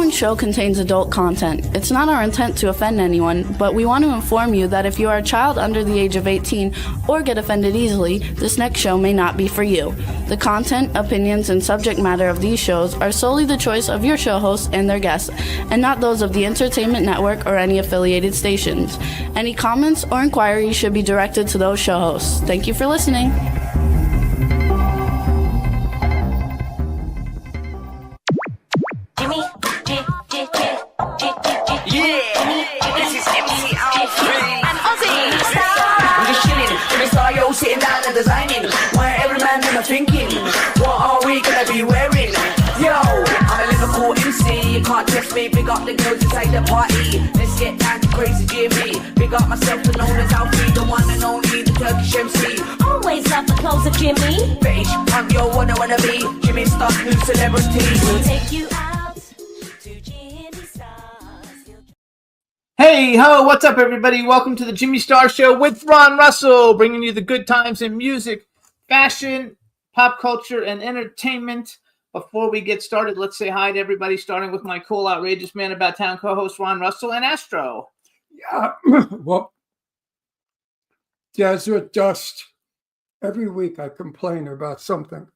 following show contains adult content. It's not our intent to offend anyone, but we want to inform you that if you are a child under the age of 18 or get offended easily, this next show may not be for you. The content, opinions, and subject matter of these shows are solely the choice of your show hosts and their guests, and not those of the Entertainment Network or any affiliated stations. Any comments or inquiries should be directed to those show hosts. Thank you for listening. Sitting down and designing, where every man in a thinking, what are we gonna be wearing? Yo, I'm a Liverpool MC, you can't test me. Big up the girls inside the party, let's get down to crazy Jimmy. Big up myself and known as Alfie, the one and only, the Turkish MC. Always love the clothes of Jimmy. Bitch, I'm your wanna be, Jimmy Star, new celebrity. We'll take you out to Jimmy Star's. Hey ho, what's up everybody? Welcome to the Jimmy Star Show with Ron Russell, bringing you the good times in music, fashion, pop culture, and entertainment. Before we get started, let's say hi to everybody, starting with my cool, outrageous man about town co-host Ron Russell and Astro. Yeah, well, desert dust. Every week I complain about something.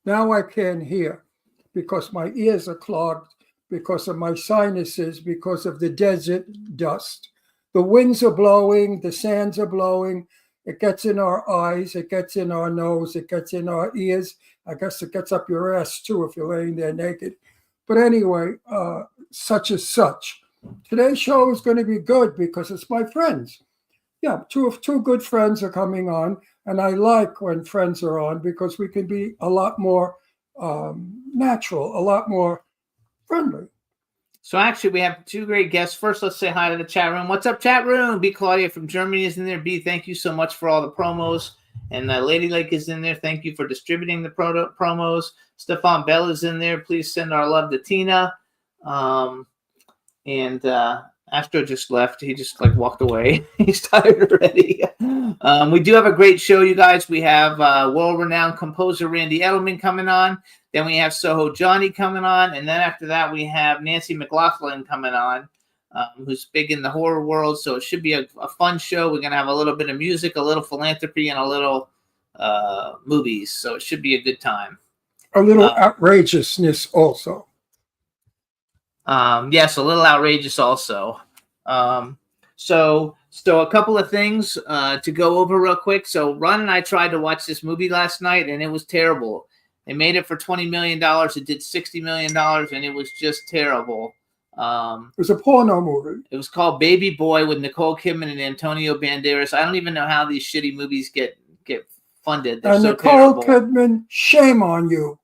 Now I can't hear because my ears are clogged, because of my sinuses, because of the desert dust. The winds are blowing, the sands are blowing. It gets in our eyes, it gets in our nose, it gets in our ears. I guess it gets up your ass too if you're laying there naked. But anyway, such is such. Today's show is going to be good because it's my friends. Yeah, two good friends are coming on, and I like when friends are on because we can be a lot more natural, a lot more friendly. So actually, we have two great guests. First, let's say hi to the chat room. What's up, chat room? B. Claudia from Germany is in there. B, thank you so much for all the promos. And Lady Lake is in there. Thank you for distributing the promos. Stefan Bell is in there. Please send our love to Tina. And Astro just left. He just walked away. He's tired already. We do have a great show, you guys. We have world-renowned composer Randy Edelman coming on. Then we have Soho Johnny coming on. And then after that, we have Nancy McLaughlin coming on, who's big in the horror world. So it should be a fun show. We're going to have a little bit of music, a little philanthropy, and a little movies. So it should be a good time. A little outrageousness also. Yes, a little outrageous also. So a couple of things to go over real quick. So Ron and I tried to watch this movie last night, and it was terrible. They made it for $20 million. It did $60 million, and it was just terrible. It was a porno movie. It was called Baby Boy with Nicole Kidman and Antonio Banderas. I don't even know how these shitty movies get funded. They're so Nicole terrible. Kidman, shame on you.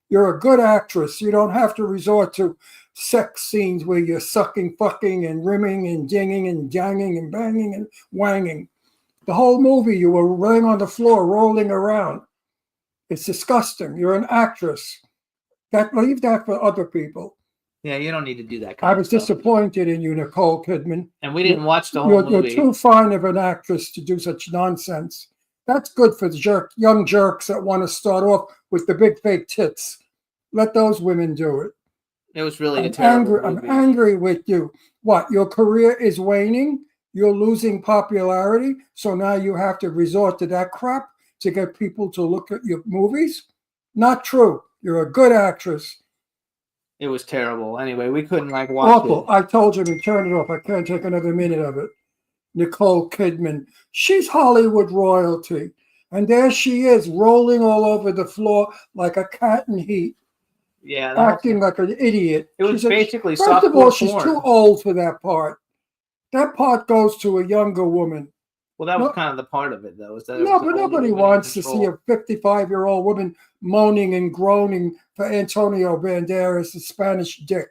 You're a good actress. You don't have to resort to sex scenes where you're sucking, fucking, and rimming, and dinging, and janging, and banging, and wanging. The whole movie, you were laying on the floor, rolling around. It's disgusting. You're an actress. Leave that for other people. Yeah, you don't need to do that. I was disappointed in you, Nicole Kidman. And we didn't watch the whole movie. You're too fine of an actress to do such nonsense. That's good for the young jerks that want to start off with the big fake tits. Let those women do it. It was really a terrible movie. I'm angry with you. What, your career is waning? You're losing popularity? So now you have to resort to that crap to get people to look at your movies? Not true. You're a good actress. It was terrible. Anyway, we couldn't watch Awful. it. I told you to turn it off. I can't take another minute of it. Nicole Kidman. She's Hollywood royalty. And there she is, rolling all over the floor like a cat in heat. Yeah. Acting like an idiot. It was basically softcore First of all, she's porn. too old for that part. That part goes to a younger woman. Well, that was kind of the part of it, though. But nobody wants to see a 55-year-old woman moaning and groaning for Antonio Banderas, the Spanish dick.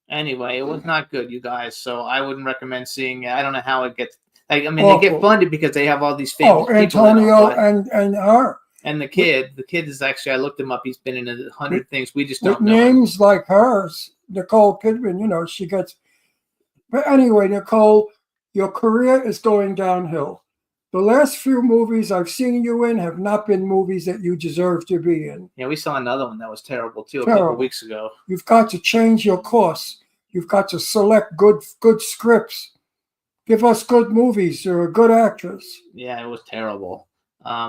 Anyway, it was not good, you guys. So I wouldn't recommend seeing it. I don't know how it gets. They get funded because they have all these famous people. Antonio and her. And the kid is actually, I looked him up. He's been in 100 things. We just don't know. Names like hers, Nicole Kidman, she gets. But anyway, Nicole, your career is going downhill. The last few movies I've seen you in have not been movies that you deserve to be in. Yeah, we saw another one that was terrible, too, a couple of weeks ago. You've got to change your course. You've got to select good scripts. Give us good movies. You're a good actress. Yeah, it was terrible.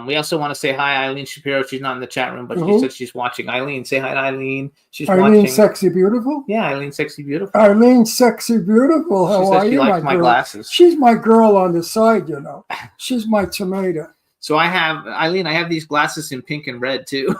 We also want to say hi, Eileen Shapiro. She's not in the chat room, but she Who? said she's watching. Eileen, say hi to Eileen. She's Eileen, watching. Sexy Beautiful? Yeah, Eileen, Sexy Beautiful. Eileen, Sexy Beautiful. How She are said she you, likes my my girl? glasses. She's my girl on the side, you know. She's my tomato. So I have, Eileen, I have these glasses in pink and red too.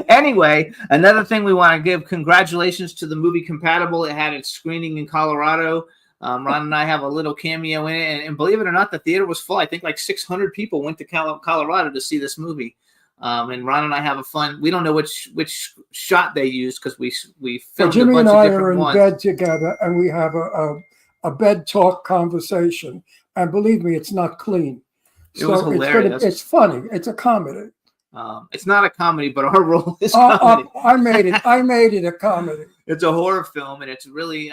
Anyway, another thing we want to give congratulations to the movie Compatible. It had its screening in Colorado. Ron and I have a little cameo in it. And believe it or not, the theater was full. I think like 600 people went to Colorado to see this movie. And Ron and I have a fun. We don't know which shot they used because we So filmed a Jimmy bunch and of I are different in ones. bed together, and we have a bed talk conversation. And believe me, it's not clean. It was hilarious. It's funny. It's a comedy. It's not a comedy, but our role is comedy. I made it a comedy. It's a horror film, and it's really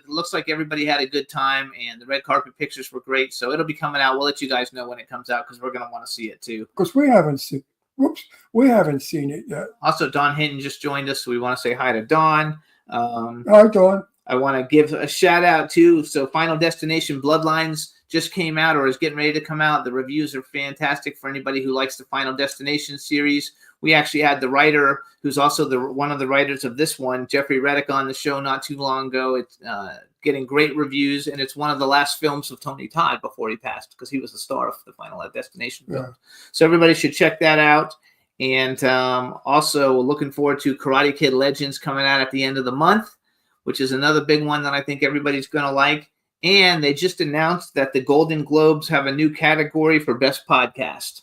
looks like everybody had a good time, and the red carpet pictures were great. So it'll be coming out. We'll let you guys know when it comes out because we're gonna want to see it too. Because we haven't seen it yet. Also, Dawn Hinton just joined us, so we want to say hi to Dawn. Hi, Dawn. I want to give a shout out to Final Destination Bloodlines just came out or is getting ready to come out. The reviews are fantastic for anybody who likes the Final Destination series. We actually had the writer, who's also one of the writers of this one, Jeffrey Reddick, on the show not too long ago. It's getting great reviews, and it's one of the last films of Tony Todd before he passed because he was the star of the Final Destination film. Yeah. So everybody should check that out. And also looking forward to Karate Kid Legends coming out at the end of the month, which is another big one that I think everybody's going to like. And they just announced that the Golden Globes have a new category for Best Podcast.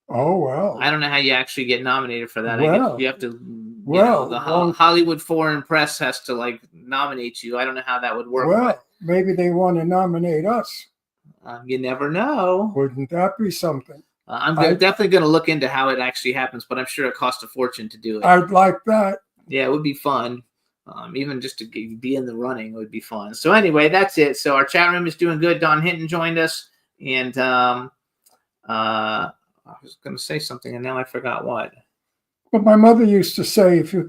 Oh, wow. I don't know how you actually get nominated for that. I Well, guess you have to, well, the well- Hollywood Foreign Press has to nominate you. I don't know how that would work. Well, maybe they want to nominate us. You never know. Wouldn't that be something? I'm I- definitely going to look into how it actually happens, but I'm sure it costs a fortune to do it. I'd like that. Yeah, it would be fun. Even just to be in the running would be fun. So anyway, that's it. So our chat room is doing good. Don Hinton joined us, and I was going to say something, and now I forgot what. But my mother used to say, if you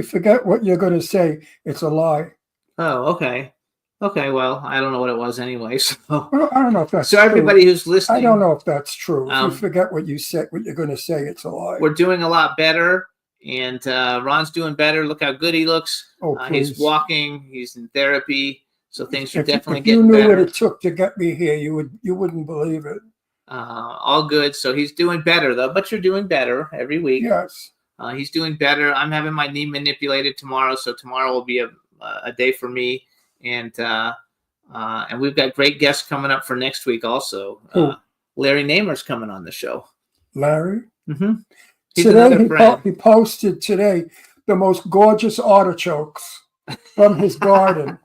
forget what you're going to say, it's a lie. Oh, okay. Okay, well, I don't know what it was anyway. So, Well, I don't know if that's so everybody who's listening, I don't know if that's true. If Um, you forget what you said, what you're going to say, it's a lie. we're doing a lot better, and Ron's doing better. Look how good he looks. Oh, He's please. walking. He's in therapy. So things are If definitely you getting knew better. what it took to get me here, you wouldn't believe it. All good. So he's doing better, though. But you're doing better every week. Yes. He's doing better. I'm having my knee manipulated tomorrow, so tomorrow will be a day for me. And we've got great guests coming up for next week also. Who? Larry Namer's coming on the show. Larry? Mm-hmm. He's Today another friend. he posted today the most gorgeous artichokes from his garden.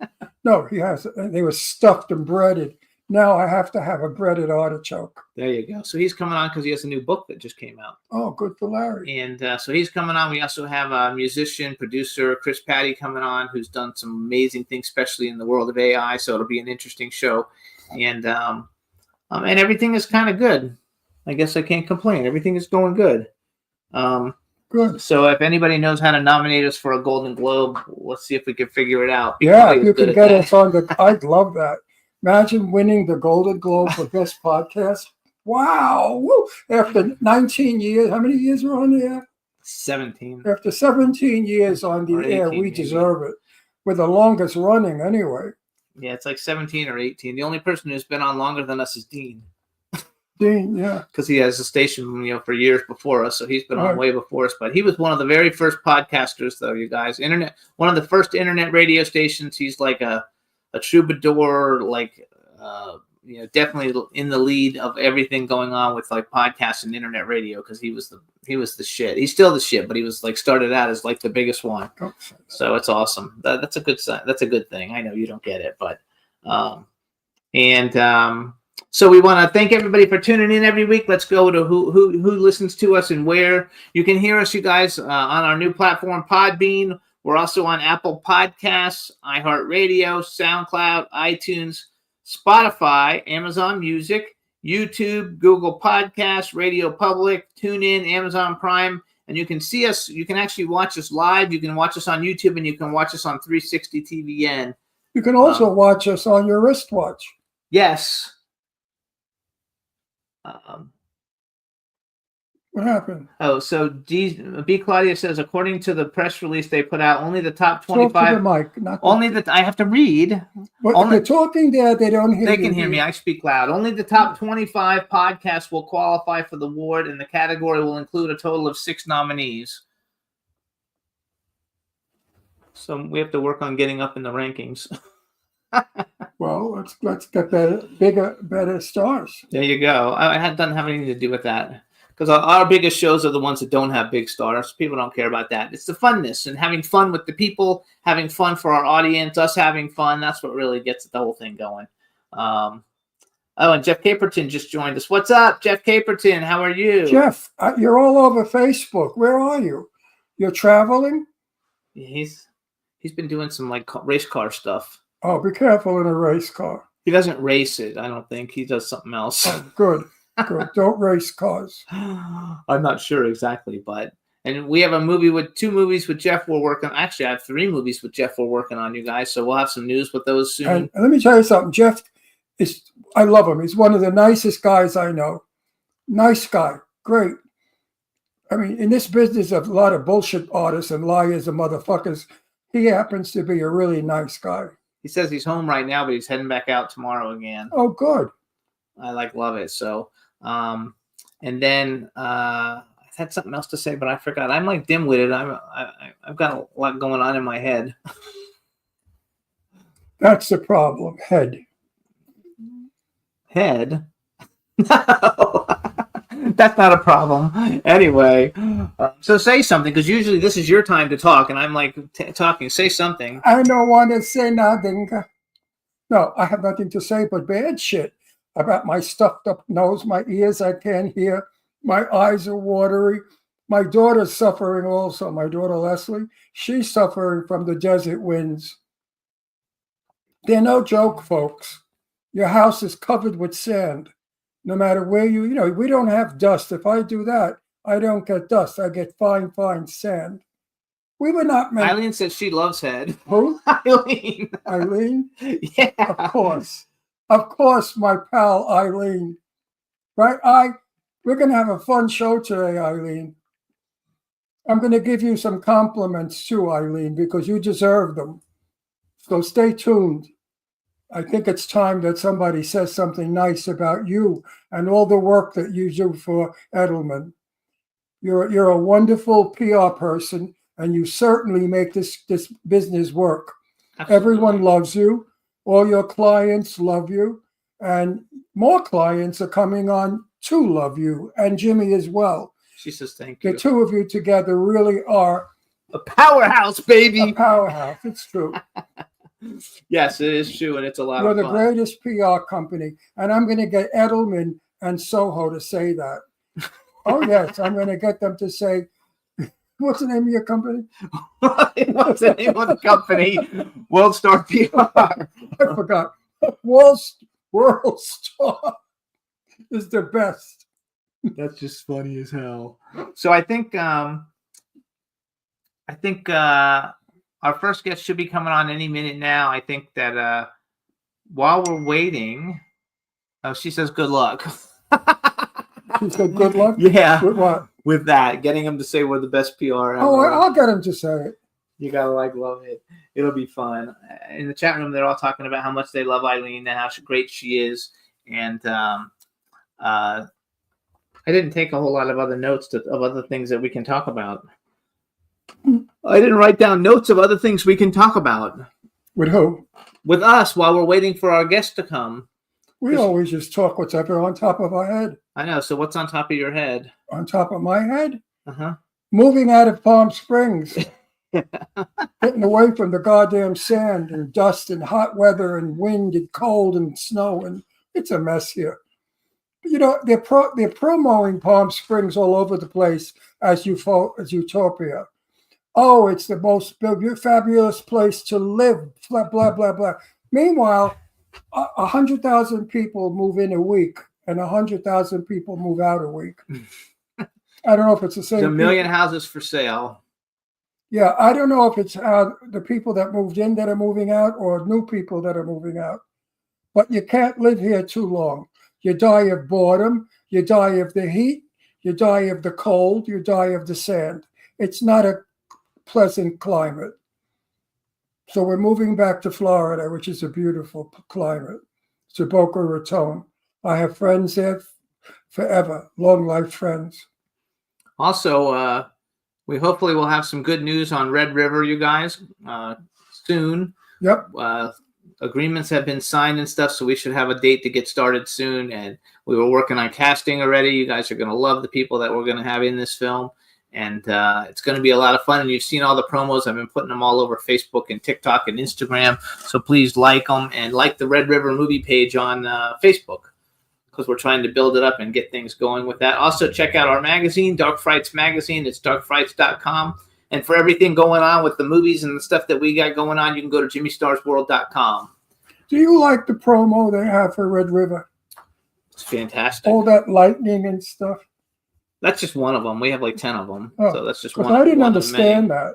No, he has. They were stuffed and breaded. Now I have to have a breaded artichoke. There you go. So he's coming on because he has a new book that just came out. Oh, good for Larry. And so he's coming on. We also have a musician, producer, Chris Patty coming on, who's done some amazing things, especially in the world of AI. So it'll be an interesting show. And everything is kind of good. I guess I can't complain. Everything is going good. Good. So if anybody knows how to nominate us for a Golden Globe, let's see if we can figure it out. Yeah, Probably if you as good can at get that. us on the, I'd love that. Imagine winning the Golden Globe for Best Podcast. Wow. Woo. After 19 years, how many years we're on the air? 17. After 17 years on Or the air, 18 we maybe. deserve it. We're the longest running anyway. Yeah, it's like 17 or 18. The only person who's been on longer than us is Dean, Dean, yeah. because he has a station, for years before us. So he's been on Right. way before us. But he was one of the very first podcasters, though, you guys. One of the first internet radio stations. He's like a troubadour, definitely in the lead of everything going on with like podcasts and internet radio, because he was the shit. He's still the shit, but he was like started out as like the biggest one. So it's awesome. That's a good sign. That's a good thing. I know you don't get it, but so we want to thank everybody for tuning in every week. Let's go to who listens to us and where. You can hear us, you guys, on our new platform, Podbean. We're also on Apple Podcasts, iHeartRadio, SoundCloud, iTunes, Spotify, Amazon Music, YouTube, Google Podcasts, Radio Public, TuneIn, Amazon Prime, And you can see us. You can actually watch us live. You can watch us on YouTube, and you can watch us on 360 TVN. You can also watch us on your wristwatch. Yes. What happened? Oh, so B. Claudia says, according to the press release they put out, only the top Talk to the 25. mic. Not the, Only that I have to read. but only- if you're talking there, they don't hear They you. can hear me. I speak loud. Only the top 25 podcasts will qualify for the award, and the category will include a total of 6 nominees. So we have to work on getting up in the rankings. Well, let's get better stars. There you go. It doesn't have anything to do with that. Because our biggest shows are the ones that don't have big stars. People don't care about that. It's the funness and having fun with the people, having fun for our audience, us having fun. That's what really gets the whole thing going. And Jeff Caperton just joined us. What's up, Jeff Caperton? How are you? Jeff, you're all over Facebook. Where are you? You're traveling? He's been doing some like race car stuff. Oh, be careful in a race car. He doesn't race it. I don't think he does something else. Oh, good. Good. Don't race cars. I'm not sure exactly, and we have two movies with Jeff we're working on. Actually, I have 3 movies with Jeff we're working on, you guys. So we'll have some news with those soon. And let me tell you something. Jeff I love him. He's one of the nicest guys I know. Nice guy. Great. I mean, in this business of a lot of bullshit artists and liars and motherfuckers, he happens to be a really nice guy. He says he's home right now, but he's heading back out tomorrow again. Oh, good. I love it. So, and then I had something else to say, but I forgot. I'm like dim-witted. I've got a lot going on in my head. That's the problem. Head. Head? No, that's not a problem. Anyway, so say something, because usually this is your time to talk, and I'm like talking. Say something. I don't want to say nothing. No, I have nothing to say but bad shit about my stuffed up nose, my ears I can't hear, my eyes are watery. My daughter's suffering also, my daughter Leslie. She's suffering from the desert winds. They're no joke, folks. Your house is covered with sand. No matter where we don't have dust. If I do that, I don't get dust. I get fine sand. We were not meant. Eileen says she loves head. Who? Eileen. Eileen? Yeah. Of course. Of course, my pal Eileen. Right? We're going to have a fun show today, Eileen. I'm going to give you some compliments too, Eileen, because you deserve them. So stay tuned. I think it's time that somebody says something nice about you and all the work that you do for Edelman. You're a wonderful PR person, and you certainly make this business work. Absolutely. Everyone loves you. All your clients love you, and more clients are coming on to love you, and Jimmy as well. She says thank The you. 2 of you together really are A powerhouse, a baby. powerhouse. It's true. Yes, it is true, and it's a lot You're of the fun. greatest PR company, and I'm going to get Edelman and Soho to say that. Oh, yes, I'm going to get them to say, what's the name of your company? What's the name of the company? World Star PR. I forgot. World Star is the best. That's just funny as hell. So I think our first guest should be coming on any minute now. I think that while we're waiting, she says good luck. She said, good luck. Yeah, With what? with that, getting him to say we're the best PR ever. Oh, I'll get him to say it. You gotta love it. It'll be fun. In the chat room, they're all talking about how much they love Eileen and how great she is. And I didn't take a whole lot of other notes of other things that we can talk about. I didn't write down notes of other things we can talk about With who? with us while we're waiting for our guest to come. We always just talk what's ever on top of our head. I know. So what's on top of your head? On top of my head? Uh-huh. Moving out of Palm Springs. Getting away from the goddamn sand and dust and hot weather and wind and cold and snow, and it's a mess here. You know, they're promoting Palm Springs all over the place as Utopia. Oh, it's the most fabulous place to live, blah, blah, blah, blah. Meanwhile, 100,000 people move in a week and 100,000 people move out a week. I don't know if it's the same. There's a million people. houses for sale. Yeah, I don't know if it's the people that moved in that are moving out or new people that are moving out. But you can't live here too long. You die of boredom. You die of the heat. You die of the cold. You die of the sand. It's not a pleasant climate. So we're moving back to Florida, which is a beautiful climate. It's a Boca Raton. I have friends there forever, long life friends. Also, we hopefully will have some good news on Red River, you guys, soon. Yep. Agreements have been signed and stuff, so we should have a date to get started soon. And we were working on casting already. You guys are going to love the people that we're going to have in this film. And it's going to be a lot of fun. And you've seen all the promos. I've been putting them all over Facebook and TikTok and Instagram. So please like them and like the Red River movie page on Facebook, because we're trying to build it up and get things going with that. Also, check out our magazine, Dark Frights Magazine. It's darkfrights.com. And for everything going on with the movies and the stuff that we got going on, you can go to jimmystarsworld.com. Do you like the promo they have for Red River? It's fantastic. All that lightning and stuff? That's just one of them. We have like 10 of them. Oh, so that's just because one. I didn't one of understand many.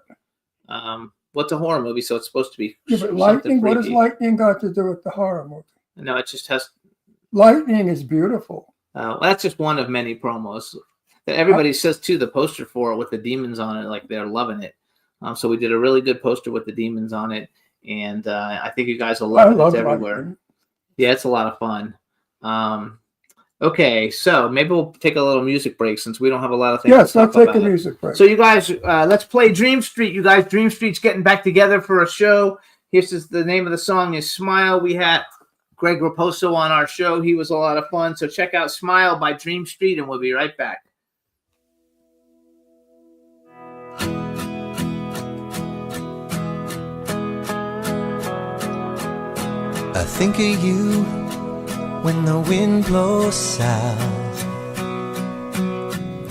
that. What's a horror movie? So it's supposed to be Yeah, but something lightning, what has freaky. lightning got to do with the horror movie? No, it just has. Lightning is beautiful. Well, that's just one of many promos that everybody says too. The poster for it with the demons on it, like they're loving it. So we did a really good poster with the demons on it, and I think you guys will I love it. love It's everywhere. lightning. Yeah, it's a lot of fun. Okay, so maybe we'll take a little music break since we don't have a lot of things. Yes, to let's talk take a about. music break. So you guys, let's play Dream Street. You guys, Dream Street's getting back together for a show. Here's the name of the song is Smile. We had Greg Raposo on our show. He was a lot of fun. So check out Smile by Dream Street, and we'll be right back. I think of you when the wind blows south,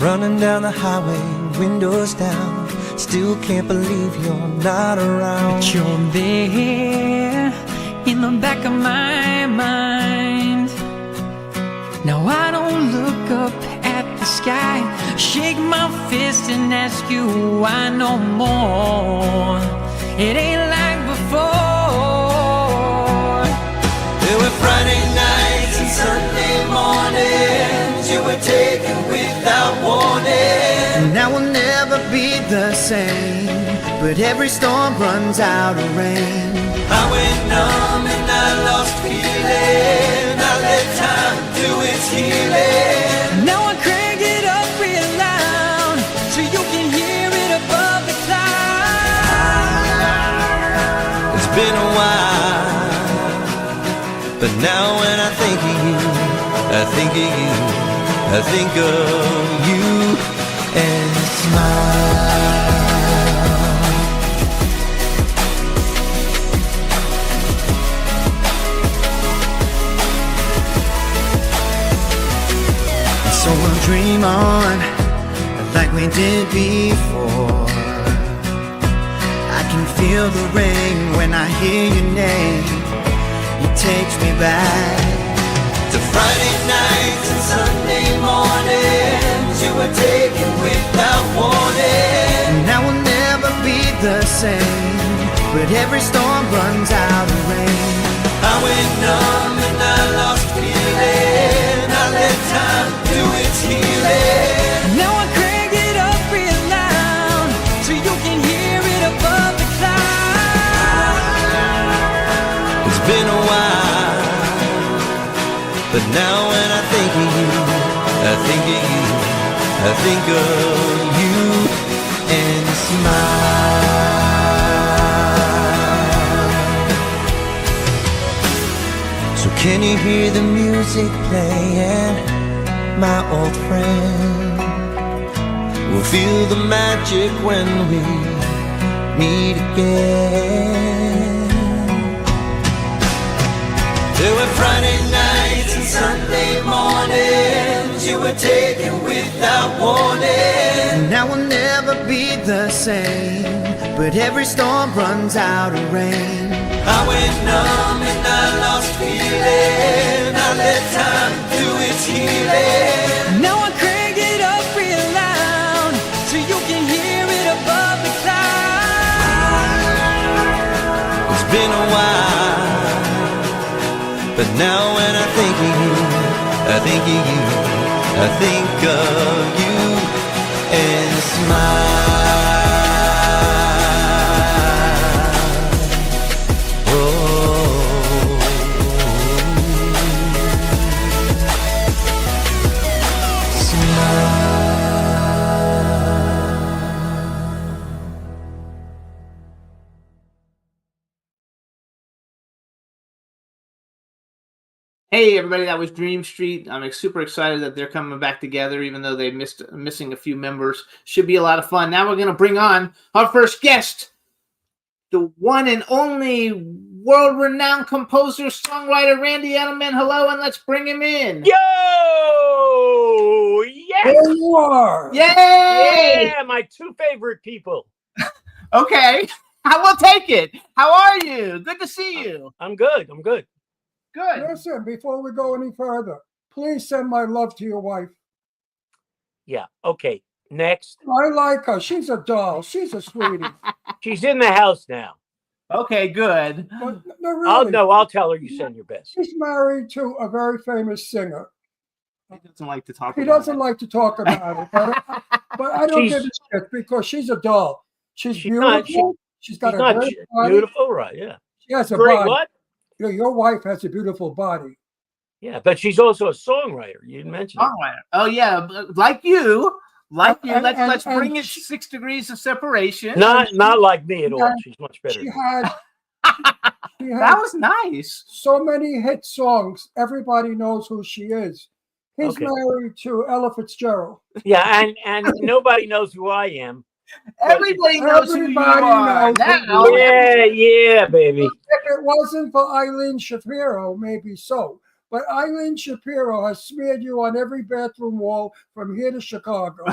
running down the highway, windows down. Still can't believe you're not around. But you're there in the back of my mind. Now I don't look up at the sky, shake my fist and ask you why no more. It ain't like before. There were Friday nights and Sunday mornings you were taken without warning. Now we'll never be the same, but every storm runs out of rain. I went numb and I lost feeling. I let time do its healing. Now I crank it up real loud so you can hear it above the clouds. It's been a while, but now when I think of you, I think of you, I think of you and smile. And so we'll dream on like we did before. I can feel the rain when I hear your name. It takes me back to Friday nights and Sunday mornings you were taken without warning. Now we'll never be the same, but every storm runs out of rain. I went numb and I lost feeling. I let time do its healing. Now I crank it up real loud so you can hear it above the clouds. It's been a while, but now when I think of you, I think of you, I think of you and smile. So can you hear the music playing, my old friend? We'll feel the magic when we meet again. There were Friday nights and Sunday mornings you were taken without warning. Now we'll never be the same, but every storm runs out of rain. I went numb and I lost feeling. I let time do its healing. Now I crank it up real loud But now when I think of you, I think of you, I think of you and smile. Hey everybody, that was Dream Street. I'm super excited that they're coming back together, even though they missing a few members. Should be a lot of fun. Now we're going to bring on our first guest, the one and only world-renowned composer, songwriter Randy Edelman. Hello, and let's bring him in. Yo! Yes! There you are. Yay! Yeah, my two favorite people. Okay, I will take it. How are you? Good to see you. I'm good. I'm good. Good. Listen, before we go any further, please send my love to your wife. Yeah. Okay. Next. I like her. She's a doll. She's a sweetie. She's in the house now. Okay, good. But no, really. I'll tell her you send your best. She's married to a very famous singer. He doesn't like to talk He about doesn't it. like to talk about it, but I don't give a shit because she's a doll. She's beautiful. She's got She's a not great body. beautiful, right? Yeah. She has a Great. body. What? You know, your wife has a beautiful body. Yeah, but she's also a songwriter. You didn't mention it. Songwriter. Oh yeah, like you. Let's And bring it 6 degrees of separation. Not like me at all. Yeah. She's much better. She than me. had, she That had was nice. so many hit songs. Everybody knows who she is. He's Okay. married to Ella Fitzgerald. Yeah, and nobody knows who I am. Everybody knows who you Everybody are knows who now. you are. Yeah, baby. If it wasn't for Eileen Shapiro, maybe so. But Eileen Shapiro has smeared you on every bathroom wall from here to Chicago.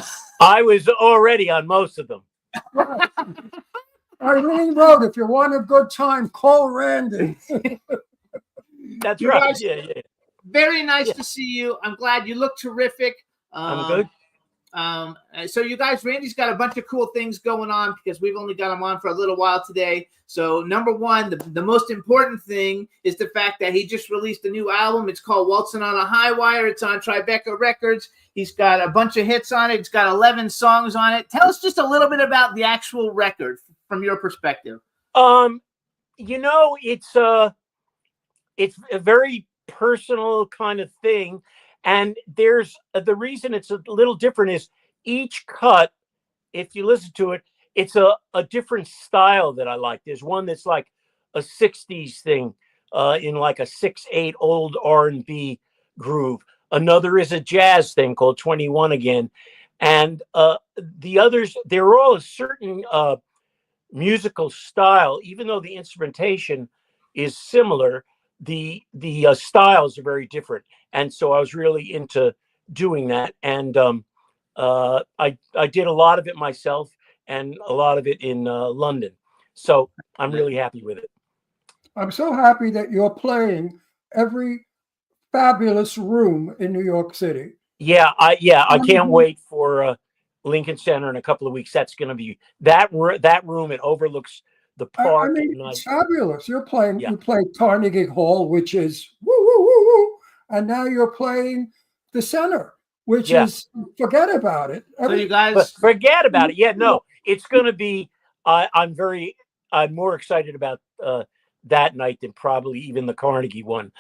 I was already on most of them. Eileen wrote, if you want a good time, call Randy. That's You right. guys- Yeah. Very nice Yeah. to see you. I'm glad you look terrific. I'm good. So you guys, Randy's got a bunch of cool things going on because we've only got him on for a little while today. So number one, the most important thing is the fact that he just released a new album. It's called Waltzing on a High Wire. It's on Tribeca Records. He's got a bunch of hits on it. It's got 11 songs on it. Tell us just a little bit about the actual record from your perspective. You know, it's a very personal kind of thing. And there's the reason it's a little different is each cut, if you listen to it, it's a different style that I like. There's one that's like a 60s thing in like a 6/8 old R&B groove. Another is a jazz thing called 21 Again. And the others, they're all a certain musical style, even though the instrumentation is similar, the styles are very different. And so I was really into doing that. And I did a lot of it myself and a lot of it in London. So I'm really happy with it. I'm so happy that you're playing every fabulous room in New York City. Yeah, I can't wait for Lincoln Center in a couple of weeks. That's going to be that room. It overlooks the I park. mean, and it's fabulous. You're playing, Yeah. you played Carnegie Hall, which is woo, woo, woo, woo. And now you're playing the center, which Yeah. is, forget about it. So you guys, But forget about it. Yeah, no, it's going to be. I'm more excited about that night than probably even the Carnegie one.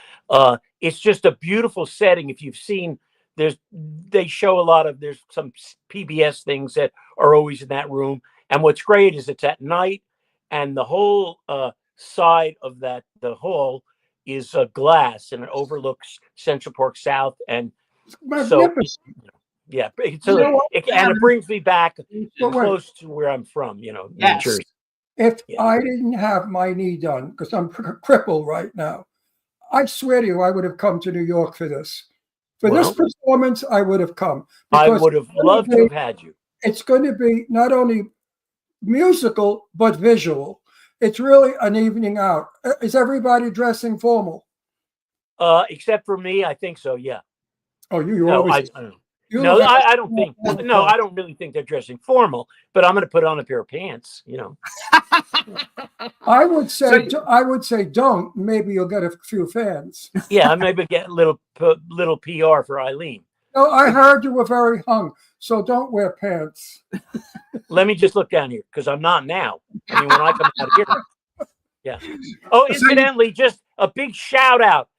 It's just a beautiful setting. If you've seen, they show a lot of. There's some PBS things that are always in that room. And what's great is it's at night, and the whole side of the hall is glass, and it overlooks Central Park South. And It's so, magnificent. yeah, You know what? and it brings me back But wait, close to where I'm from, New Yes. Jersey. if Yeah. I didn't have my knee done, because I'm crippled right now, I swear to you, I would have come to New York for this. For this Well, performance, I would have come. I because would have loved to have had you. It's going to be not only musical, but visual. It's really an evening out. Is everybody dressing formal? Except for me, I think so. Yeah. Oh, you No, always. I don't. you No, look- I don't think. No, I don't really think they're dressing formal. But I'm going to put on a pair of pants. I would say, So- I would say, don't. Maybe you'll get a few fans. Yeah, I maybe get a little PR for Eileen. No, I heard you were very hung, so don't wear pants. Let me just look down here because I'm not now. I mean, when I come out here, yeah. Oh, incidentally, just a big shout out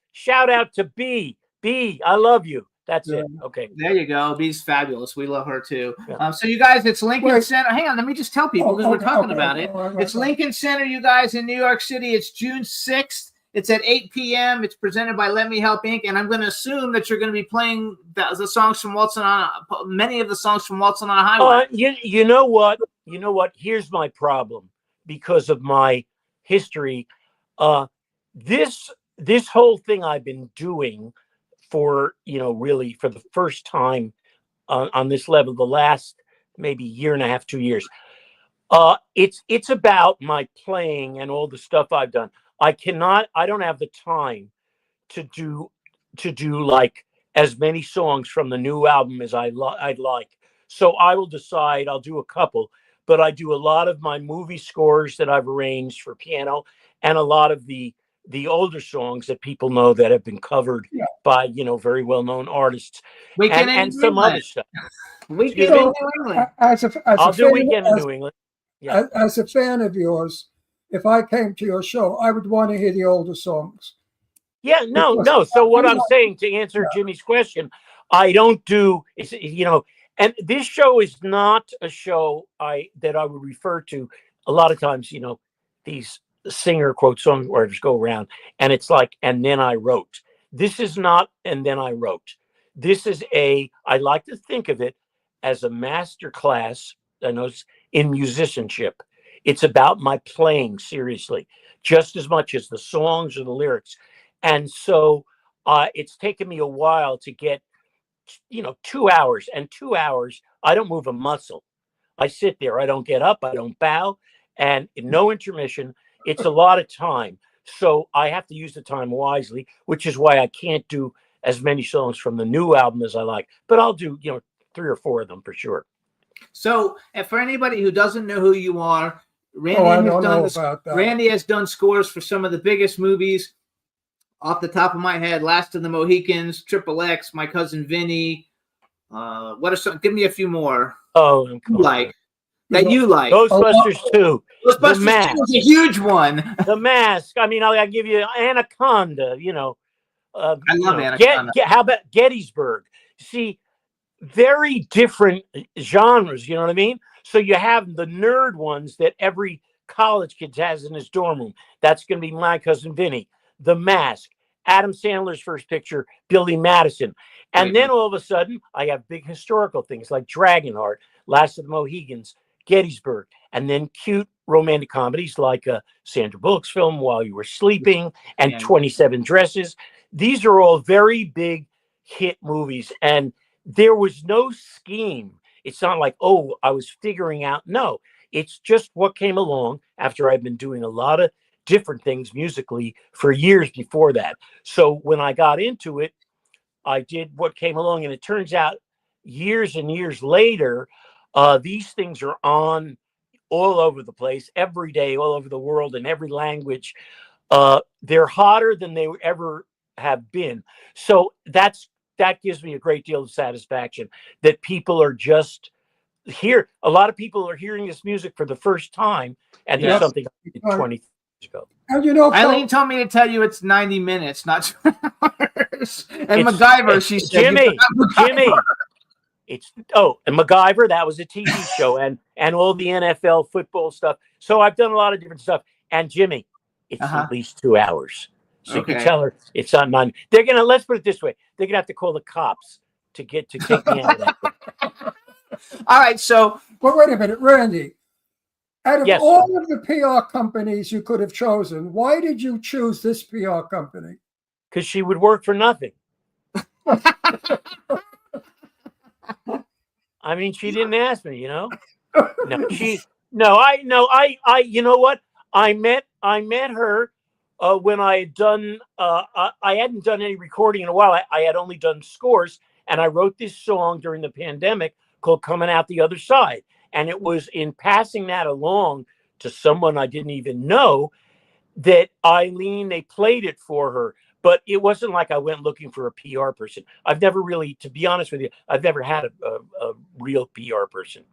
to B. I love you. That's it. Okay. There you go. B's fabulous. We love her too. Yeah. So you guys, it's Lincoln Wait. Center. Hang on, let me just tell people because we're talking about it. It's Lincoln Center, you guys, in New York City. It's June 6th. It's at 8 p.m. It's presented by Let Me Help Inc. And I'm going to assume that you're going to be playing the songs from Waltzing on many of the songs from Waltzing on a Highway. You know what? You know what? Here's my problem because of my history. This whole thing I've been doing for, really for the first time on this level, the last maybe year and a half, 2 years. It's about my playing and all the stuff I've done. I don't have the time to do like as many songs from the new album as I'd like. So I will decide I'll do a couple, but I do a lot of my movie scores that I've arranged for piano and a lot of the older songs that people know that have been covered by, very well-known artists and some other stuff. Weekend in New England. I'll do Weekend in New England. Yeah. As a fan of yours, if I came to your show, I would want to hear the older songs. Yeah, no. So what I'm saying, to answer Jimmy's question, I don't do, and this show is not a show that I would refer to. A lot of times, these singer quote songwriters go around and it's like, and then I wrote. This is not, and then I wrote. This is I like to think of it as a master class, I know, in musicianship. It's about my playing seriously, just as much as the songs or the lyrics. And so it's taken me a while to get, 2 hours. And 2 hours, I don't move a muscle. I sit there. I don't get up. I don't bow. And no intermission. It's a lot of time. So I have to use the time wisely, which is why I can't do as many songs from the new album as I like. But I'll do, 3 or 4 of them for sure. So, and for anybody who doesn't know who you are, Randy has done scores for some of the biggest movies. Off the top of my head, Last of the Mohicans, Triple X, My Cousin Vinny. What are some? Give me a few more. Oh, you like. Ghostbusters 2. Ghostbusters 2 is a huge one. The Mask. I mean, I'll give you Anaconda. I love Anaconda. How about Gettysburg? See, very different genres. You know what I mean? So you have the nerd ones that every college kid has in his dorm room. That's going to be My Cousin Vinny, The Mask, Adam Sandler's first picture, Billy Madison. And then all of a sudden, I have big historical things like Dragonheart, Last of the Mohicans, Gettysburg, and then cute romantic comedies like Sandra Bullock's film While You Were Sleeping and 27 Dresses. These are all very big hit movies. And there was no scheme. It's not like, I was figuring out. No, it's just what came along after I've been doing a lot of different things musically for years before that. So when I got into it, I did what came along. And it turns out years and years later, these things are on all over the place, every day, all over the world, in every language. They're hotter than they ever have been. So that gives me a great deal of satisfaction that people are just here. A lot of people are hearing this music for the first time, and there's something I did 20 years ago. And Eileen told me to tell you it's 90 minutes, not 2 hours. And MacGyver, she said. Jimmy. And MacGyver, that was a TV show, and all the NFL football stuff. So I've done a lot of different stuff. And Jimmy, it's at least 2 hours. So you can tell her it's not 9. They're gonna, let's put it this way, they're gonna have to call the cops to take me out of that. All right, so wait a minute, Randy. Out of all of the PR companies you could have chosen, why did you choose this PR company? Because she would work for nothing. I mean, she didn't ask me, No, I you know what? I met her when I had done, I hadn't done any recording in a while. I had only done scores, and I wrote this song during the pandemic called Coming Out the Other Side. And it was in passing that along to someone I didn't even know that Eileen, they played it for her. But it wasn't like I went looking for a PR person. I've never really, to be honest with you, I've never had a real PR person.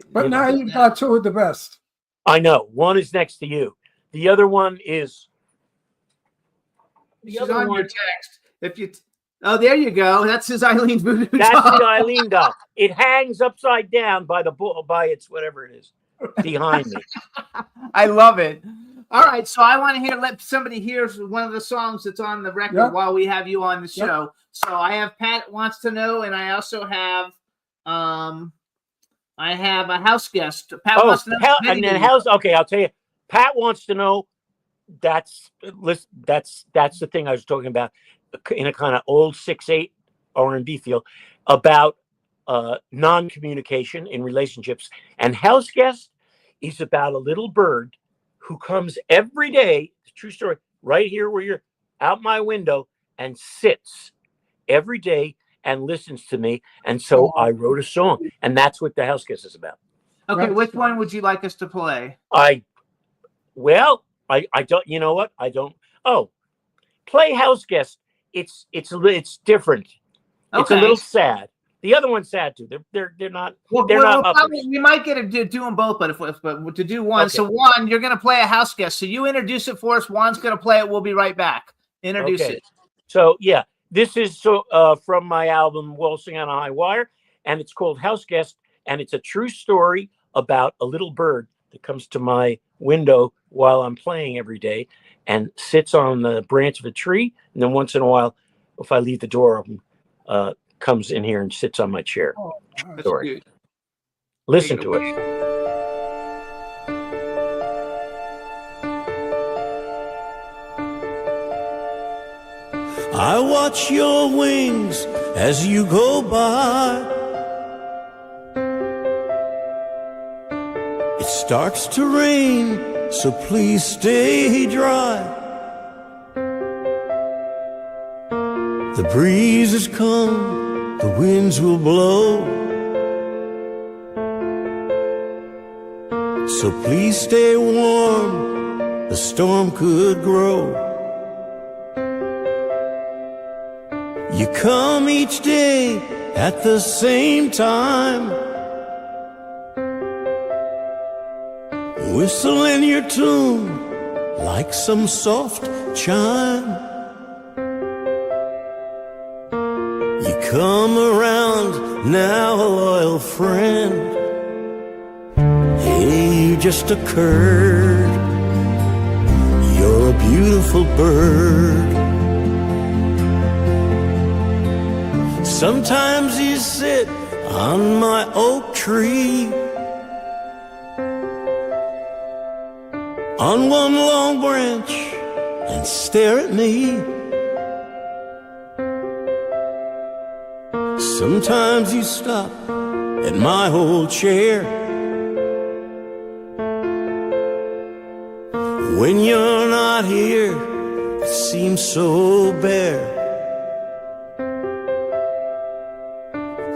But now you've got two of the best. I know. One is next to you. The other one is. She's on your text. If you, oh, there you go. That's his Eileen Voodoo That's doll. the Eileen doll. It hangs upside down by its whatever it is behind me. I love it. All right, so I want to let somebody hear one of the songs that's on the record Yep. while we have you on the Yep. show. So I have Pat Wants to Know, and I also have I have a house guest. Pat Wants to Know. And then okay, I'll tell you. Pat Wants to Know. That's the thing I was talking about in a kind of old 6/8 R&B feel about non-communication in relationships. And House Guest is about a little bird who comes every day, true story, right here where you're out my window and sits every day and listens to me. And so I wrote a song, and that's what the House Guest is about. Okay, which one would you like us to play? I don't, you know what? I don't. Oh, play House Guest. It's different. It's a Okay. little sad. The other one's sad too. They're not. Well, they're not uppers. probably, we might get to do them both, but but to do one. Okay. So one, you're going to play a house guest. So you introduce it for us. Juan's going to play it. We'll be right back. Introduce Okay. it. So yeah, this is from my album Waltzing on a High Wire, and it's called House Guest, and it's a true story about a little bird that comes to my window while I'm playing every day and sits on the branch of a tree, and then once in a while, if I leave the door open, comes in here and sits on my chair. Oh, That's Story. good. Listen Take to it it. I watch your wings as you go by. It starts to rain, so please stay dry. The breezes come, the winds will blow. So please stay warm, the storm could grow. You come each day at the same time, whistle in your tune like some soft chime. You come around now, a loyal friend. Hey, you just occurred. You're a beautiful bird. Sometimes you sit on my oak tree, on one long branch, and stare at me. Sometimes you stop at my old chair. When you're not here, it seems so bare.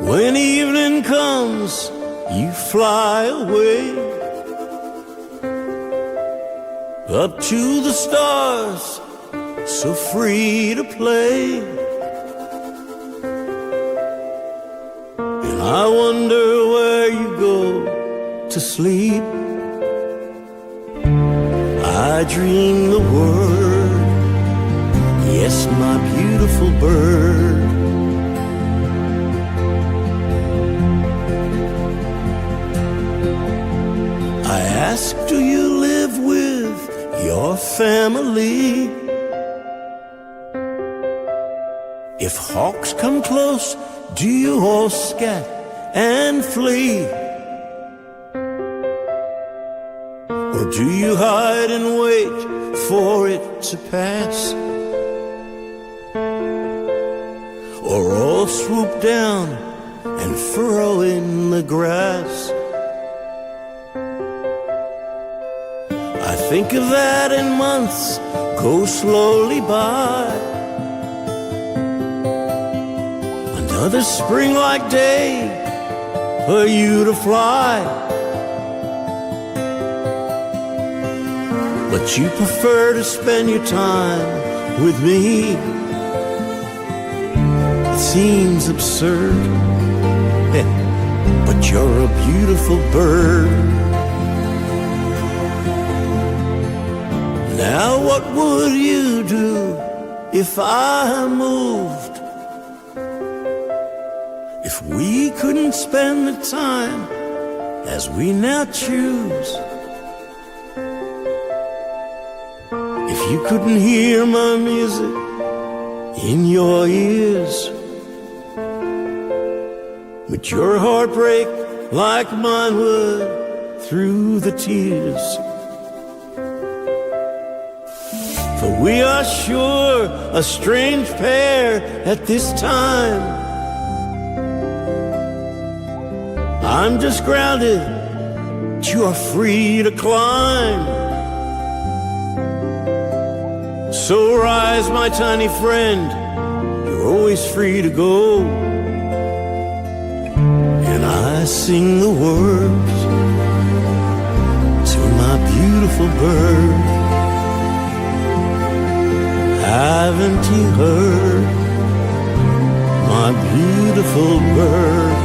When evening comes, you fly away, up to the stars, so free to play. And I wonder where you go to sleep. I dream the word, yes, my beautiful bird. I ask, do you live with your family? If hawks come close, do you all scat and flee? Or do you hide and wait for it to pass? Or all swoop down and furrow in the grass? I think of that and months go slowly by. Another spring-like day for you to fly. but you prefer to spend your time with me. It seems absurd, but you're a beautiful bird. Now what would you do if I moved? If we couldn't spend the time as we now choose? If you couldn't hear my music in your ears? Would your heart break like mine would through the tears? For we are sure a strange pair at this time. I'm just grounded, but you are free to climb. So rise, my tiny friend, you're always free to go. And I sing the words to my beautiful bird. Haven't you heard, my beautiful bird?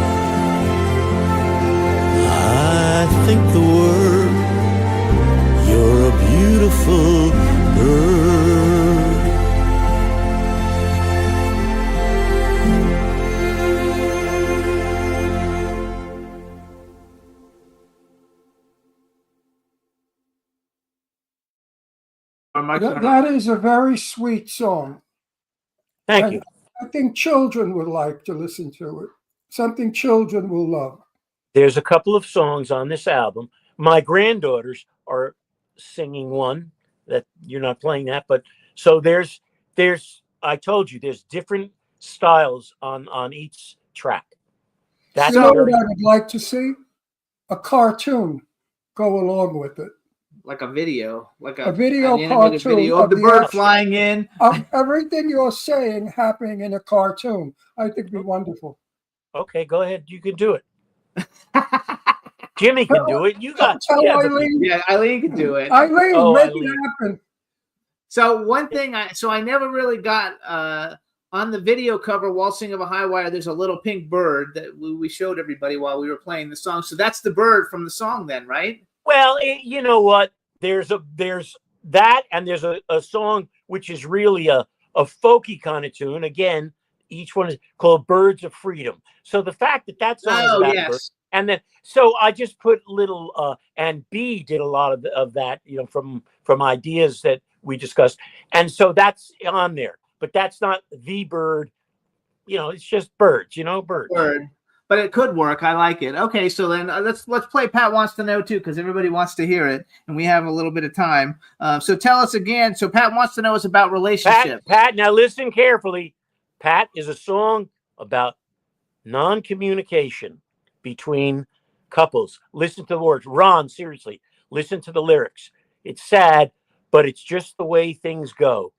I think the word, you're a beautiful bird. That is a very sweet song. Thank And you. I think children would like to listen to it. Something children will love. There's a couple of songs on this album. My granddaughters are singing one that you're not playing that, but so there's I told you there's different styles on each track. That's You know very, what I would like to see? A cartoon go along with it. Like a video, like A video an animated cartoon video of of the the bird action. flying in. Everything you're saying happening in a cartoon. I think it'd be wonderful. okay. Go ahead, you can do it. Jimmy can do it. You got Tell yeah, but- Eileen. Yeah, Eileen can do it. Eileen, Oh, make Eileen. it happen. So one thing, I never really got on the video cover, "Waltzing of a High Wire." There's a little pink bird that we showed everybody while we were playing the song. So that's the bird from the song, then, right? Well, you know what? There's that, and there's a song which is really a folky kind of tune. Again, each one is called "Birds of Freedom." So the fact that that song is Oh about yes. birds, and then so I just put little and B did a lot of that, you know, from ideas that we discussed, and so that's on there. But that's not the bird, you know. It's just birds, you know, birds. Bird. But it could work. I like it. Okay, so then let's play Pat Wants to Know too, because everybody wants to hear it, and we have a little bit of time. So tell us again. So Pat Wants to Know is about relationships. Pat, now listen carefully. Pat is a song about non-communication between couples. Listen to the words. Ron, seriously, listen to the lyrics. It's sad, but it's just the way things go.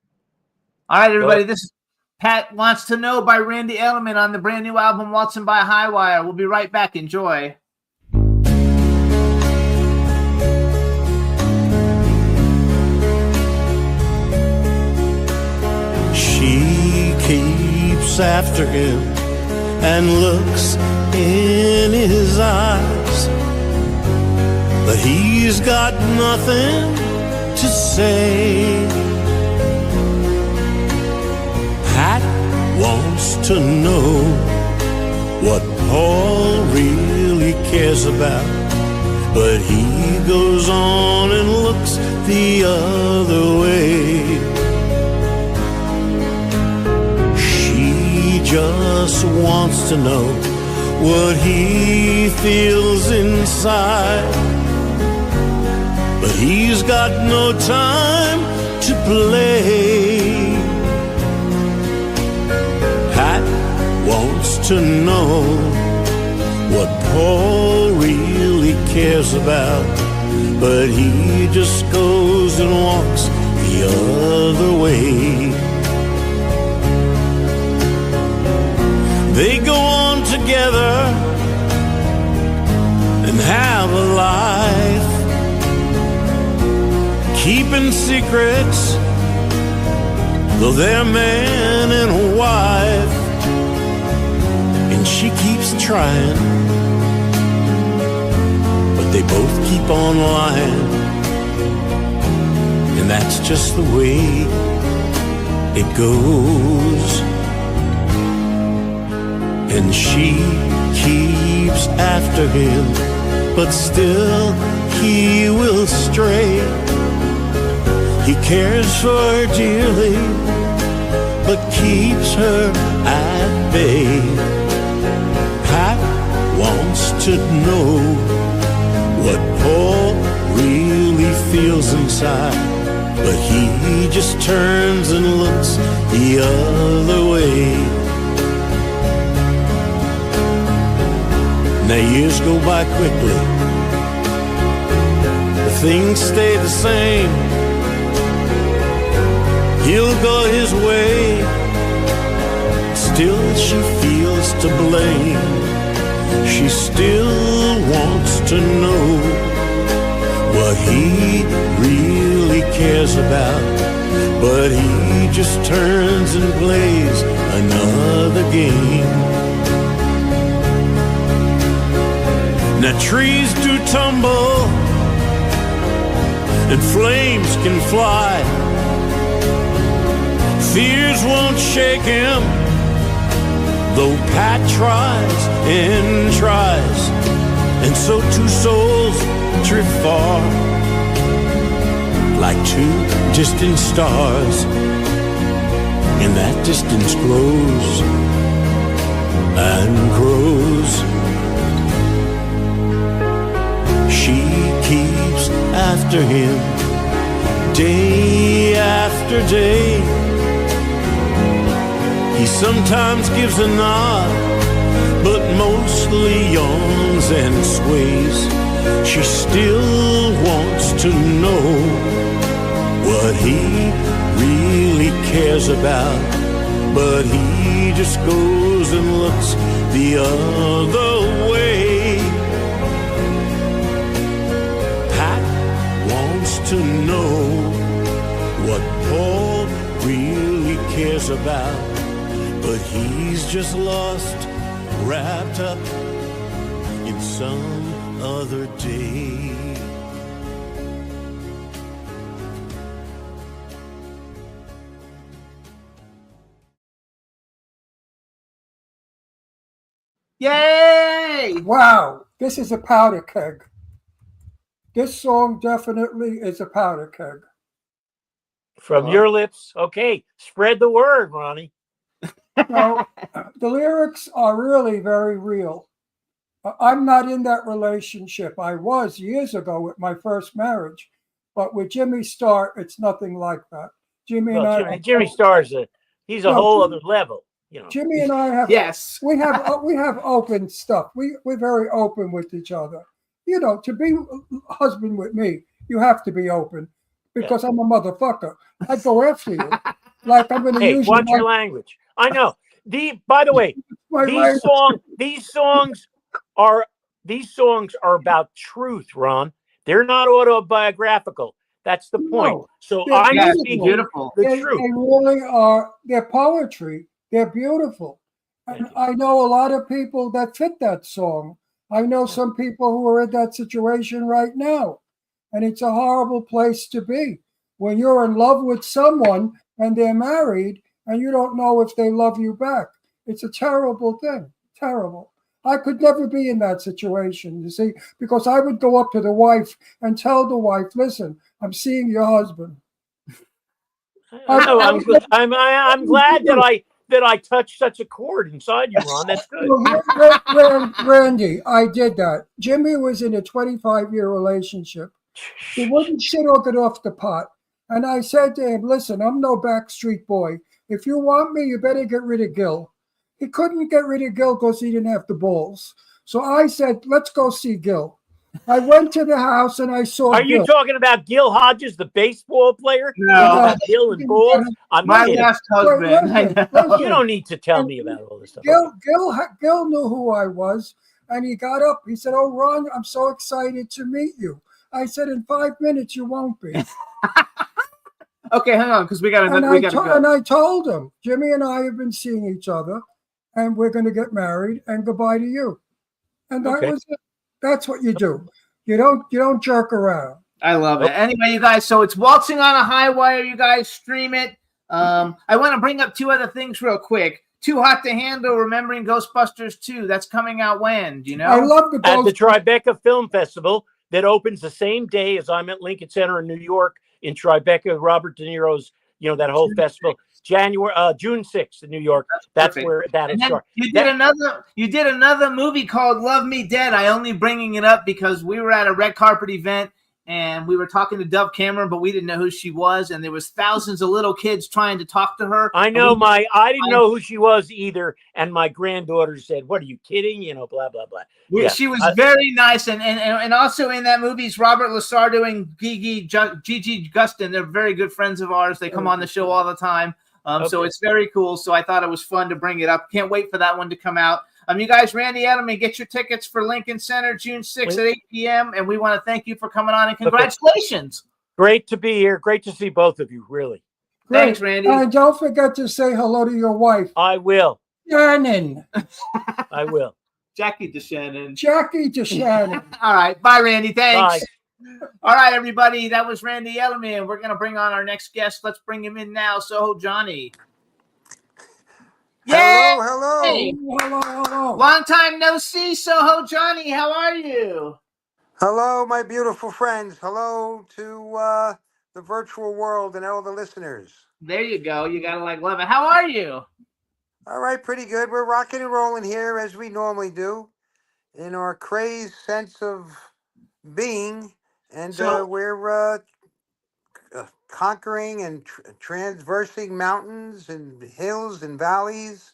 All right, everybody. This is Pat Wants to Know by Randy Edelman on the brand new album Waltzing by High Wire. We'll be right back. Enjoy. She keeps after him and looks in his eyes, but he's got nothing to say. Pat wants to know what Paul really cares about, but he goes on and looks the other way. She just wants to know what he feels inside, but he's got no time to play. Pat wants to know what Paul really cares about, but he just goes and walks the other way. They go on together and have a life, keeping secrets, though they're man and wife, and she keeps trying, but they both keep on lying, and that's just the way it goes. And she keeps after him, but still he will stray. He cares for her dearly, but keeps her at bay. Pat wants to know what Paul really feels inside, but he just turns and looks the other way. Now years go by quickly, but things stay the same. He'll go his way, still she feels to blame. She still wants to know what he really cares about, but he just turns and plays another game. Now trees do tumble and flames can fly. Fears won't shake him, though Pat tries and tries. And so two souls drift far, like two distant stars, and that distance grows and grows. She keeps after him day after day. He sometimes gives a nod, but mostly yawns and sways. She still wants to know what he really cares about, but he just goes and looks the other way. To know what Paul really cares about, but he's just lost, wrapped up in some other day. Yay! Wow, this is a powder keg. This song definitely is a powder keg. From your lips. Okay. Spread the word, Ronnie. No, the lyrics are really very real. I'm not in that relationship. I was years ago with my first marriage, but with Jimmy Starr, it's nothing like that. Jimmy and I. Jimmy Starr's he's a whole other level. You know. Jimmy and I have. Yes. We have open stuff. We're very open with each other. You know, to be a husband with me, you have to be open because I'm a motherfucker. I go after you like I'm going to use watch your language. I know. By the way, these songs are about truth, Ron. They're not autobiographical. That's the point. No, so I'm speaking beautiful. the They truth. really are. They're poetry. They're beautiful. And I know a lot of people that fit that song. I know some people who are in that situation right now, and it's a horrible place to be when you're in love with someone and they're married and you don't know if they love you back. It's a terrible thing, terrible. I could never be in that situation, you see, because I would go up to the wife and tell the wife, listen, I'm seeing your husband. I'm glad that I touched such a chord inside you, Ron. That's good. Randy, I did that. Jimmy was in a 25-year relationship. He wouldn't shit or get off the pot. And I said to him, listen, I'm no backstreet boy. If you want me, you better get rid of Gil. He couldn't get rid of Gil because he didn't have the balls. So I said, let's go see Gil. I went to the house and I saw Are Gil. you talking about Gil Hodges, the baseball player? No. Gil and balls? I'm My kidding. last husband. I know. You don't need to tell me about all this stuff. Gil knew who I was, and he got up. He said, oh, Ron, I'm so excited to meet you. I said, in 5 minutes, you won't be. Okay, hang on, because we got to And go. I told him, Jimmy and I have been seeing each other, and we're going to get married, and goodbye to you. And that Okay. was it. That's what you do. You don't jerk around. I love it. Anyway, you guys, so it's Waltzing on a High Wire. You guys stream it. I want to bring up two other things real quick. Too Hot to Handle, Remembering Ghostbusters 2. That's coming out when? Do you know? I love the At the Ghost. Tribeca Film Festival that opens the same day as I'm at Lincoln Center in New York in Tribeca, Robert De Niro's, that whole festival. June 6th in New York. That's perfect. where that'll And then start. you did another movie called Love Me Dead. I only bringing it up because we were at a red carpet event and we were talking to Dove Cameron, but we didn't know who she was, and there was thousands of little kids trying to talk to her. I know I didn't know who she was either, and my granddaughter said, "What are you kidding?" Blah blah blah. Yeah. She was very nice, and also in that movie is Robert Lasardo and Gigi Gustin. They're very good friends of ours. They come on the show all the time. So it's very cool. So I thought it was fun to bring it up. Can't wait for that one to come out. You guys, Randy Edelman, get your tickets for Lincoln Center June 6th at 8 p.m. And we want to thank you for coming on and congratulations. Great to be here. Great to see both of you. Really. Thanks, Randy. And don't forget to say hello to your wife, I will. Shannon. I will. Jackie DeShannon. Jackie DeShannon. All right. Bye, Randy. Thanks. Bye. All right, everybody. That was Randy Edelman. We're going to bring on our next guest. Let's bring him in now. Soho Johnny. Hello, hello. Hey. Hello. Long time no see, Soho Johnny. How are you? Hello, my beautiful friends. Hello to the virtual world and all the listeners. There you go. You got to love it. How are you? All right, pretty good. We're rocking and rolling here as we normally do in our crazed sense of being. And So- we're conquering and transversing mountains and hills and valleys.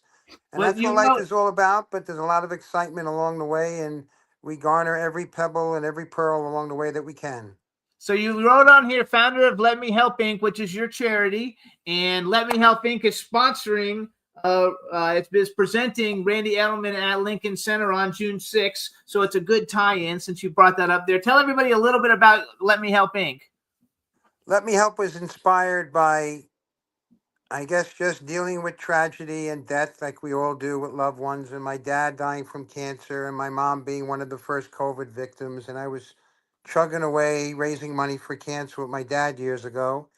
And Well, that's you what life know- is all about. But there's a lot of excitement along the way. And we garner every pebble and every pearl along the way that we can. So you wrote on here, founder of Let Me Help Inc., which is your charity. And Let Me Help Inc. is sponsoring, it's presenting Randy Edelman at Lincoln Center on June 6th. So it's a good tie-in since you brought that up there. Tell everybody a little bit about Let Me Help Inc. Let Me Help was inspired by, I guess, just dealing with tragedy and death like we all do with loved ones, and my dad dying from cancer and my mom being one of the first COVID victims. And I was chugging away raising money for cancer with my dad years ago.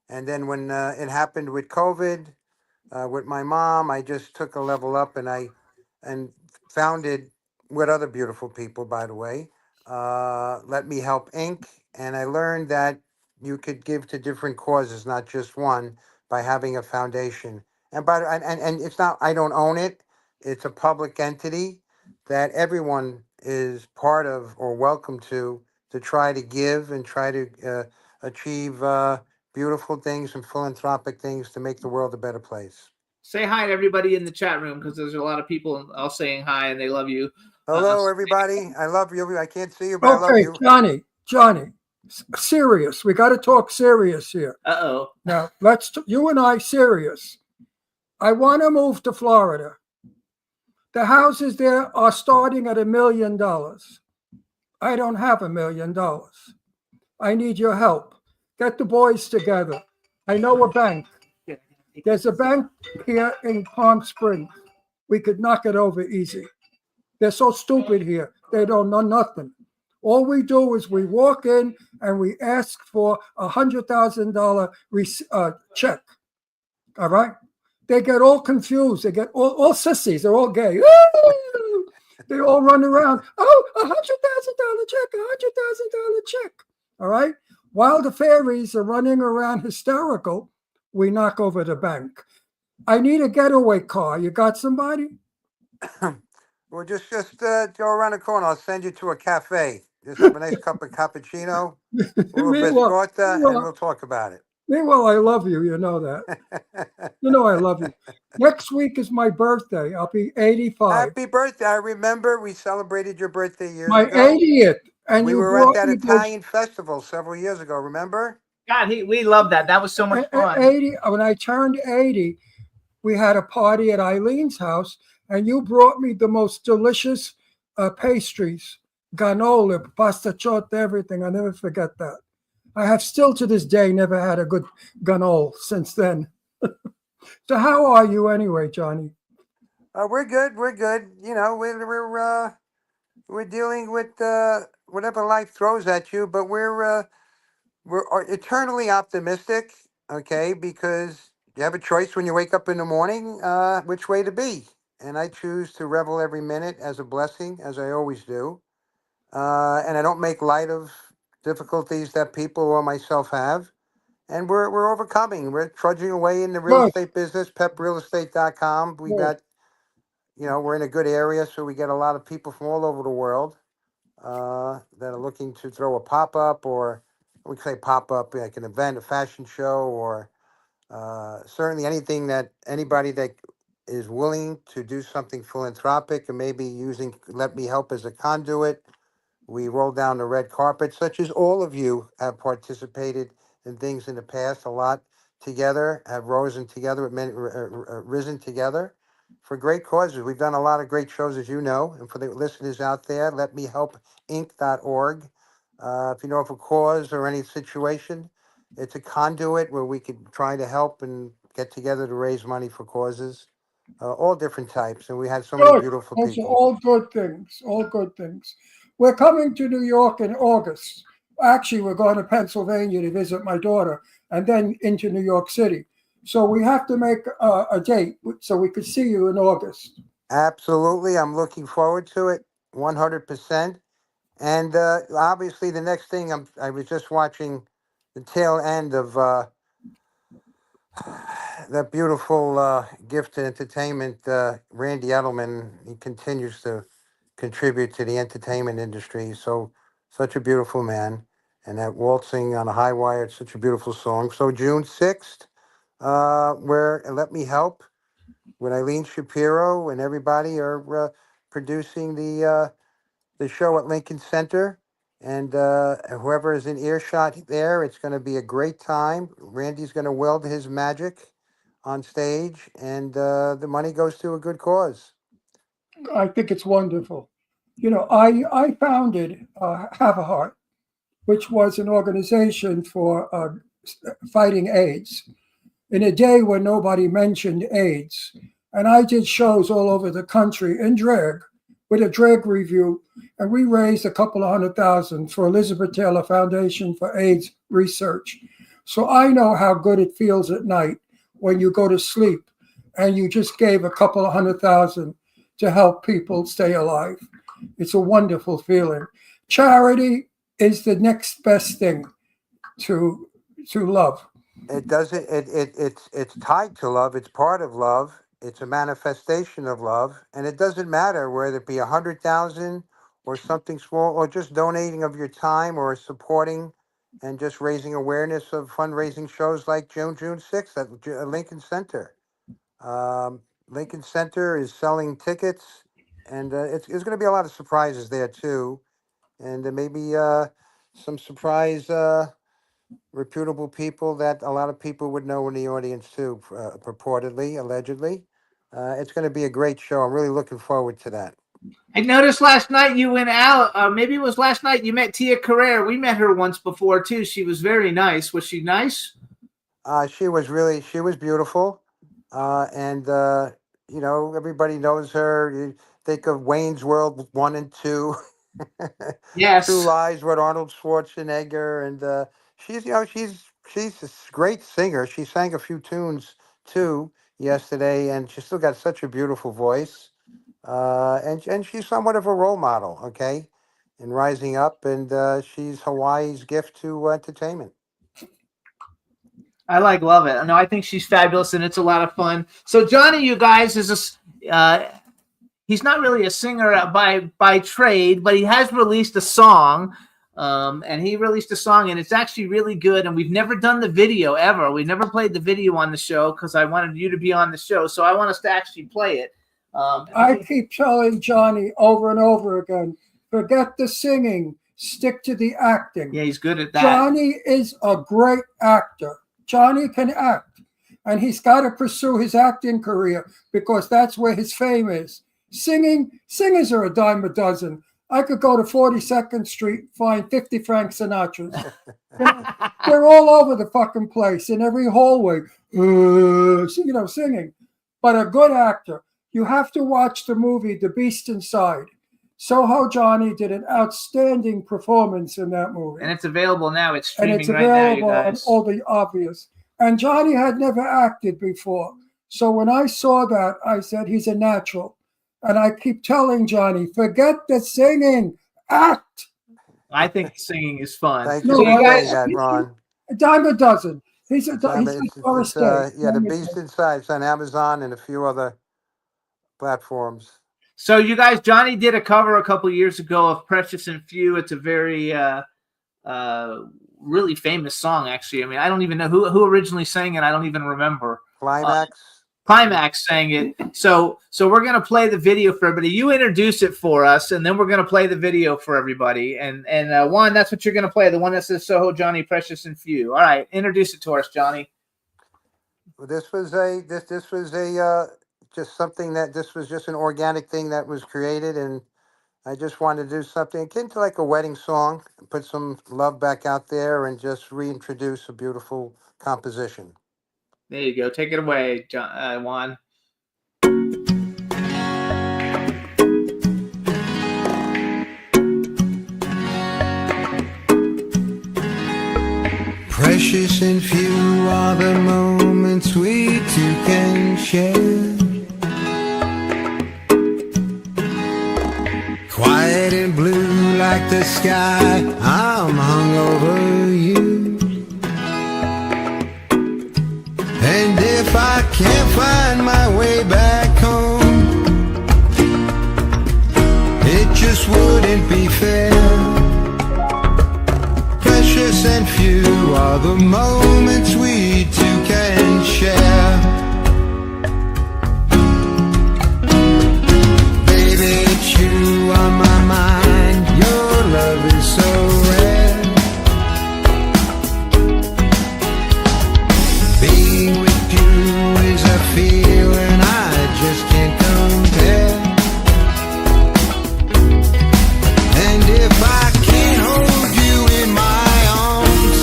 And then when it happened with COVID, with my mom, I just took a level up and founded with other beautiful people, by the way, Let Me Help Inc. And I learned that you could give to different causes, not just one, by having a foundation. And it's not, I don't own it. It's a public entity that everyone is part of or welcome to try to give and try to achieve beautiful things and philanthropic things to make the world a better place. Say hi to everybody in the chat room because there's a lot of people all saying hi and they love you. Hello, everybody. I love you. I can't see you, but I love Okay, you. Johnny, serious. We got to talk serious here. Uh-oh. Now, you and I serious. I want to move to Florida. The houses there are starting at $1 million. I don't have $1 million. I need your help. Get the boys together. I know a bank. There's a bank here in Palm Springs. We could knock it over easy. They're so stupid here. They don't know nothing. All we do is we walk in and we ask for a $100,000 check. All right? They get all confused. They get all sissies. They're all gay. They all run around. Oh, $100,000 check, $100,000 check. All right? While the fairies are running around hysterical, we knock over the bank. I need a getaway car. You got somebody? Well, just go around the corner. I'll send you to a cafe. Just have a nice cup of cappuccino, a little biscotta, and we'll talk about it. Meanwhile, I love you. You know that. You know I love you. Next week is my birthday. I'll be 85. Happy birthday. I remember we celebrated your birthday years My ago. 80th. And we you were at brought that me Italian festival several years ago, remember? God, we love that. That was so much fun. 80. When I turned 80, we had a party at Eileen's house, and you brought me the most delicious pastries. Ganole, pastachot, everything. I never forget that. I have still to this day never had a good ganole since then. So how are you anyway, Johnny? We're good. We're good. You know, we're dealing with whatever life throws at you, but we're eternally optimistic. Okay, because you have a choice when you wake up in the morning, which way to be, and I choose to revel every minute as a blessing, as I always do. And I don't make light of difficulties that people or myself have. And we're overcoming. We're trudging away in the real Good, estate business, peprealestate.com. We good. got, you know, we're in a good area, so we get a lot of people from all over the world that are looking to throw a pop-up, or we say pop-up, like an event, a fashion show, or certainly anything that anybody that is willing to do something philanthropic and maybe using Let Me Help as a conduit. We roll down the red carpet, such as all of you have participated in things in the past a lot together, have risen together, risen together for great causes. We've done a lot of great shows, as you know, and for the listeners out there, letmehelpinc.org. If you know of a cause or any situation, it's a conduit where we could try to help and get together to raise money for causes, all different types. And we had so many Good. beautiful Those are people. all good things. All good things. We're coming to New York in August. Actually, we're going to Pennsylvania to visit my daughter and then into New York City. So we have to make a date so we could see you in August. Absolutely. I'm looking forward to it 100%. And obviously, the next thing, I was just watching the tail end of that beautiful gift to entertainment. Randy Edelman, he continues to contribute to the entertainment industry. So, such a beautiful man. And that Waltzing on a High Wire, it's such a beautiful song. So, June 6th, where Let Me Help with Eileen Shapiro and everybody are producing the show at Lincoln Center. And whoever is in earshot there, it's going to be a great time. Randy's going to weld his magic on stage, and the money goes to a good cause. I think it's wonderful. You know, I founded Have a Heart, which was an organization for fighting AIDS in a day when nobody mentioned AIDS. And I did shows all over the country in drag with a drag review, and we raised a couple of $100,000 for Elizabeth Taylor Foundation for AIDS research. So I know how good it feels at night when you go to sleep and you just gave a couple of $100,000 to help people stay alive. It's a wonderful feeling. Charity is the next best thing to love. It doesn't. It's tied to love. It's part of love. It's a manifestation of love, and it doesn't matter whether it be 100,000 or something small, or just donating of your time, or supporting and just raising awareness of fundraising shows like June 6th at Lincoln Center. Lincoln Center is selling tickets, and it's going to be a lot of surprises there too, and there may be some surprise reputable people that a lot of people would know in the audience too, purportedly, allegedly. It's going to be a great show. I'm really looking forward to that. I noticed last night you went out. Maybe it was last night you met Tia Carrere. We met her once before too. She was very nice. Was she nice? She was beautiful. And you know, everybody knows her. You think of Wayne's World 1 and 2. Yes. True Lies with Arnold Schwarzenegger. And she's a great singer. She sang a few tunes too yesterday, and she's still got such a beautiful voice. And she's somewhat of a role model, okay, in rising up, and she's Hawaii's gift to entertainment. I love it. No, I think she's fabulous, and it's a lot of fun. So Johnny, you guys, is he's not really a singer by trade, but he has released a song. And he released a song, and it's actually really good. And we've never done the video ever. We never played the video on the show because I wanted you to be on the show. So I want us to actually play it. I keep telling Johnny over and over again, forget the singing, stick to the acting. Yeah, he's good at that. Johnny is a great actor. Johnny can act, and he's got to pursue his acting career because that's where his fame is. Singers are a dime a dozen. I could go to 42nd Street, find 50 Frank Sinatras. They're all over the fucking place in every hallway, singing. But a good actor. You have to watch the movie The Beast Inside. Soho Johnny did an outstanding performance in that movie. And it's available now. It's And streaming it's right now, you available on guys. all the obvious. And Johnny had never acted before. So when I saw that, I said, he's a natural. And I keep telling Johnny, forget the singing, act. I think singing is fun. Thank No, you for I- saying that, Ron. A dime a dozen. He's a It's, Doris Day. yeah, The Beast Inside. It's on Amazon and a few other platforms. So you guys, Johnny did a cover a couple years ago of Precious and Few. It's a very really famous song, actually. I mean, I don't even know who originally sang it. I don't even remember. Climax. Climax sang it. So we're gonna play the video for everybody. You introduce it for us, and then we're gonna play the video for everybody. And Juan, that's what you're gonna play. The one that says Soho Johnny, Precious and Few. All right, introduce it to us, Johnny. Well, this was just something that this was just an organic thing that was created, and I just wanted to do something akin to like a wedding song, put some love back out there, and just reintroduce a beautiful composition. There you go. Take it away, Juan. Precious and few are the moments we two can share. Quiet and blue like the sky, I'm hung over you. And if I can't find my way back home, it just wouldn't be fair. Precious and few are the moments we two can share. Baby, it's you on my mind. Your love is so rare. Being with you is a feeling I just can't compare. And if I can't hold you in my arms,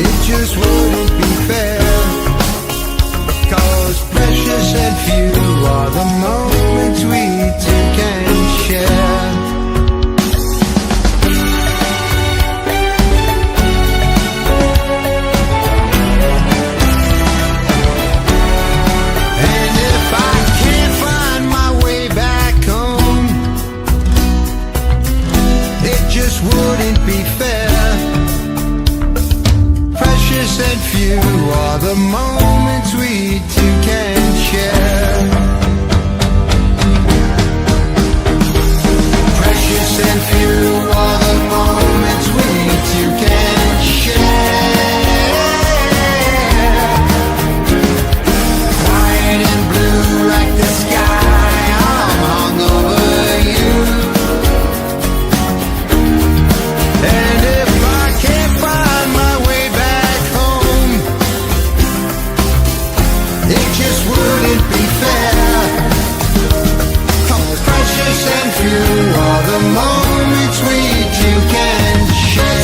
it just wouldn't be fair. 'Cause precious and few are the moments we two can share. And if I can't find my way back home, it just wouldn't be fair. Precious and few are the moments we two can share. Precious and few are the moments we two can share. Quiet and blue like the sky, I'm hung over you. And if I can't find my way back home, it just wouldn't be fair. 'Cause precious and few are the moments we two can share.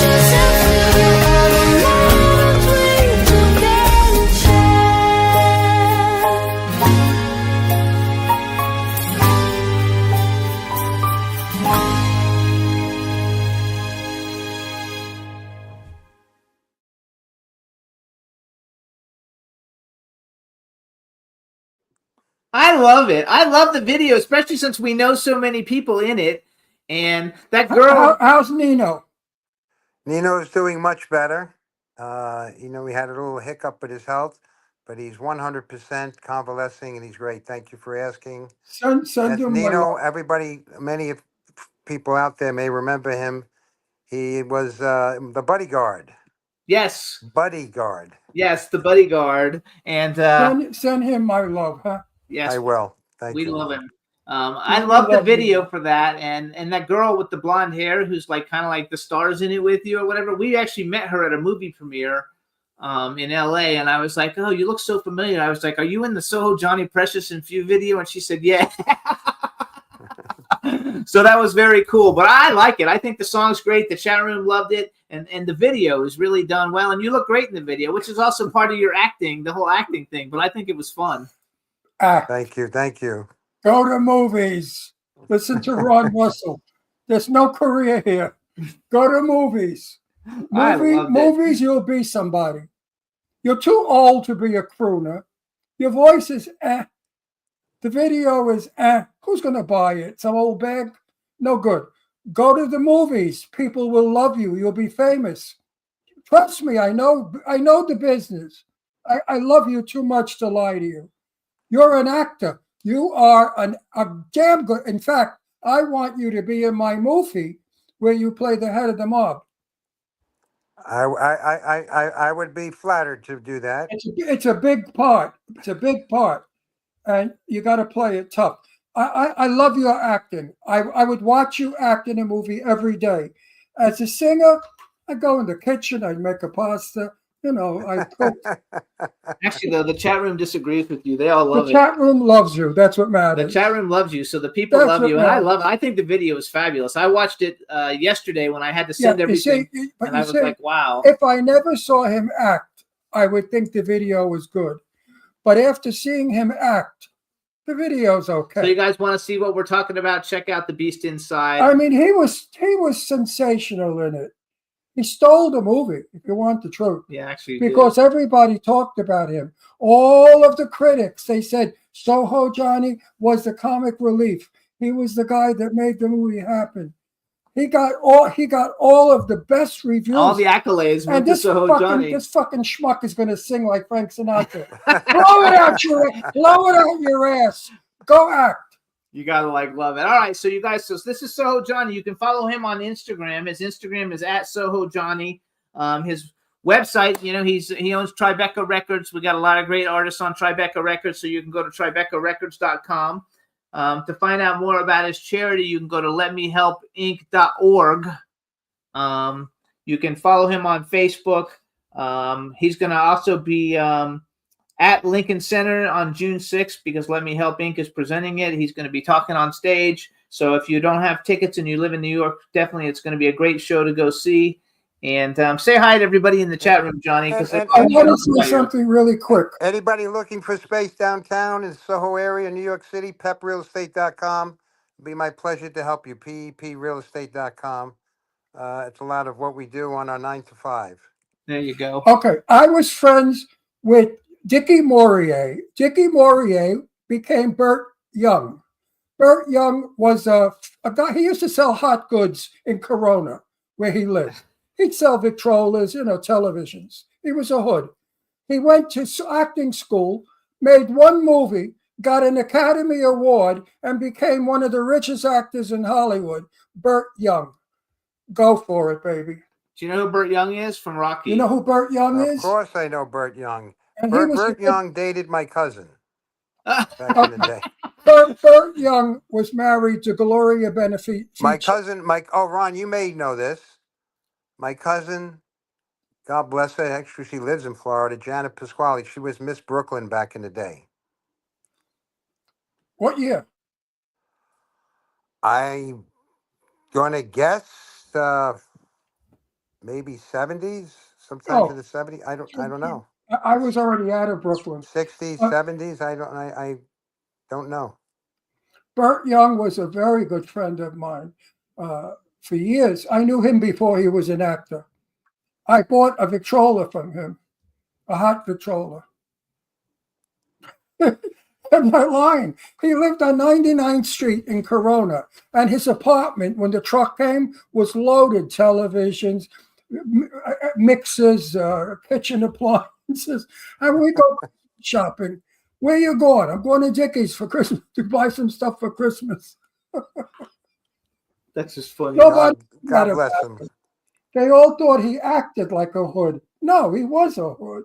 I love it. I love the video, especially since we know so many people in it. And that girl. How's Nino? Nino's doing much better. We had a little hiccup with his health, but he's 100% convalescing and he's great. Thank you for asking. Send That's him my Nino. love. Everybody, many of people out there may remember him. He was the bodyguard. Yes. Bodyguard. Yes, the bodyguard. And Send him my love, huh? yes, I will. Thank we you. love him. I love the video for that, and that girl with the blonde hair who's like kind of like the stars in it with you or whatever. We actually met her at a movie premiere in LA, and I was like, "Oh, you look so familiar." I was like, "Are you in the Soho Johnny, Precious and Few video?" And she said, "Yeah." So that was very cool. But I like it. I think the song's great. The chat room loved it, and the video is really done well. And you look great in the video, which is also part of your acting, the whole acting thing. But I think it was fun. Act. Thank you. Thank you. Go to movies. Listen to Ron Russell. There's no career here. Go to movies. I loved it. Movies, you'll be somebody. You're too old to be a crooner. Your voice is The video is Who's going to buy it? Some old bag? No good. Go to the movies. People will love you. You'll be famous. Trust me, I know the business. I love you too much to lie to you. You're an actor. You are a damn good. In fact, I want you to be in my movie where you play the head of the mob. I would be flattered to do that. It's a big part. It's a big part, and you got to play it tough. I love your acting. I would watch you act in a movie every day. As a singer, I go in the kitchen. I make a pasta. I cook. Actually, though, the chat room disagrees with you. They all love The chat room loves you. That's what it. matters. The chat room loves you, so the people That's love what you, and I matters. love it. I think the video is fabulous. I watched it yesterday when I had to send everything, and I was like, wow. If I never saw him act, I would think the video was good. But after seeing him act, the video's okay. So you guys want to see what we're talking about? Check out The Beast Inside. I mean, he was sensational in it. He stole the movie, if you want the truth. Yeah, actually, he because everybody talked about him. All of the critics, they said Soho Johnny was the comic relief. He was the guy that made the movie happen. He got all of the best reviews. All the accolades And went to Soho Johnny. this fucking schmuck is going to sing like Frank Sinatra. Blow it out your ass. Go act. You gotta love it. All right, so you guys, so this is Soho Johnny. You can follow him on Instagram. His Instagram is @Soho Johnny. His website, he owns Tribeca Records. We got a lot of great artists on Tribeca Records, so you can go to tribecarecords.com. To find out more about his charity, you can go to letmehelpinc.org. You can follow him on Facebook. He's gonna also be at Lincoln Center on June 6th because Let Me Help Inc. is presenting it. He's going to be talking on stage. So if you don't have tickets and you live in New York, definitely it's going to be a great show to go see. And say hi to everybody in the chat room, Johnny. I want to say something really quick. Anybody looking for space downtown in the Soho area, New York City, peprealestate.com. It'd be my pleasure to help you, peprealestate.com. It's a lot of what we do on our 9 to 5. There you go. Okay, I was friends with Dickie Maurier. Dickie Maurier became Burt Young. Burt Young was a guy, he used to sell hot goods in Corona, where he lived. He'd sell Victrolas, televisions. He was a hood. He went to acting school, made one movie, got an Academy Award, and became one of the richest actors in Hollywood. Burt Young. Go for it, baby. Do you know who Burt Young is from Rocky? You know who Burt Young is? Of course I know Burt Young. And Burt Young dated my cousin back in the day. Burt Young was married to Gloria Benefici. My cousin, Ron, you may know this. My cousin, God bless her, actually she lives in Florida, Janet Pasquale. She was Miss Brooklyn back in the day. What year? I'm gonna guess maybe 70s, sometime in the 70s. I don't know. I was already out of Brooklyn. 60s, 70s. I don't know. Burt Young was a very good friend of mine for years. I knew him before he was an actor. I bought a Victrola from him, a hot Victrola. I'm not lying. He lived on 99th Street in Corona, and his apartment, when the truck came, was loaded televisions, mixers, kitchen appliances. And we go shopping. Where you going? I'm going to Dickie's for Christmas to buy some stuff for Christmas. That's just funny. Nobody God bless him. They all thought he acted like a hood. No, he was a hood.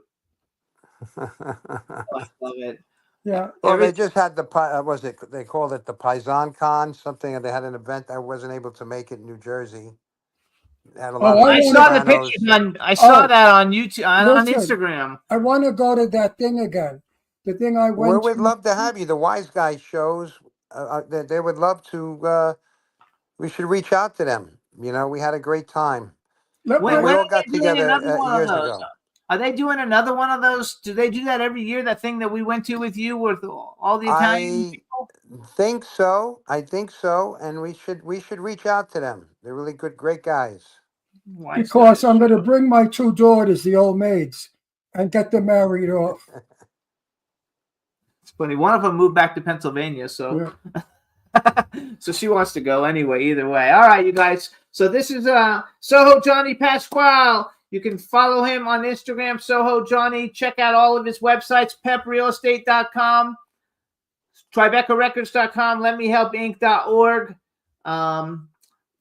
I love it. Yeah. Well, they just had they called it the Paisan Con, something, and they had an event. I wasn't able to make it in New Jersey. Had a lot of I saw the Sopranos. pictures I saw that on YouTube, on Listen, Instagram. I want to go to that thing again. The thing I went We would love to have you. The Wise Guy shows, they would love to we should reach out to them. You know, we had a great time. Let When, my- we when all are got they doing together another one of years those? ago. Are they doing another one of those? Do they do that every year? That thing that we went to with you with all the Italian I people? think so. I think so, and we should reach out to them. They're really great guys. Why is because that? I'm going to bring my 2 daughters, the old maids, and get them married off. It's funny. One of them moved back to Pennsylvania, so Yeah. so she wants to go anyway. Either way, all right, you guys. So this is Soho Johnny Pasquale. You can follow him on Instagram, Soho Johnny. Check out all of his websites, peprealestate.com, TribecaRecords.com, LetMeHelpInc.org.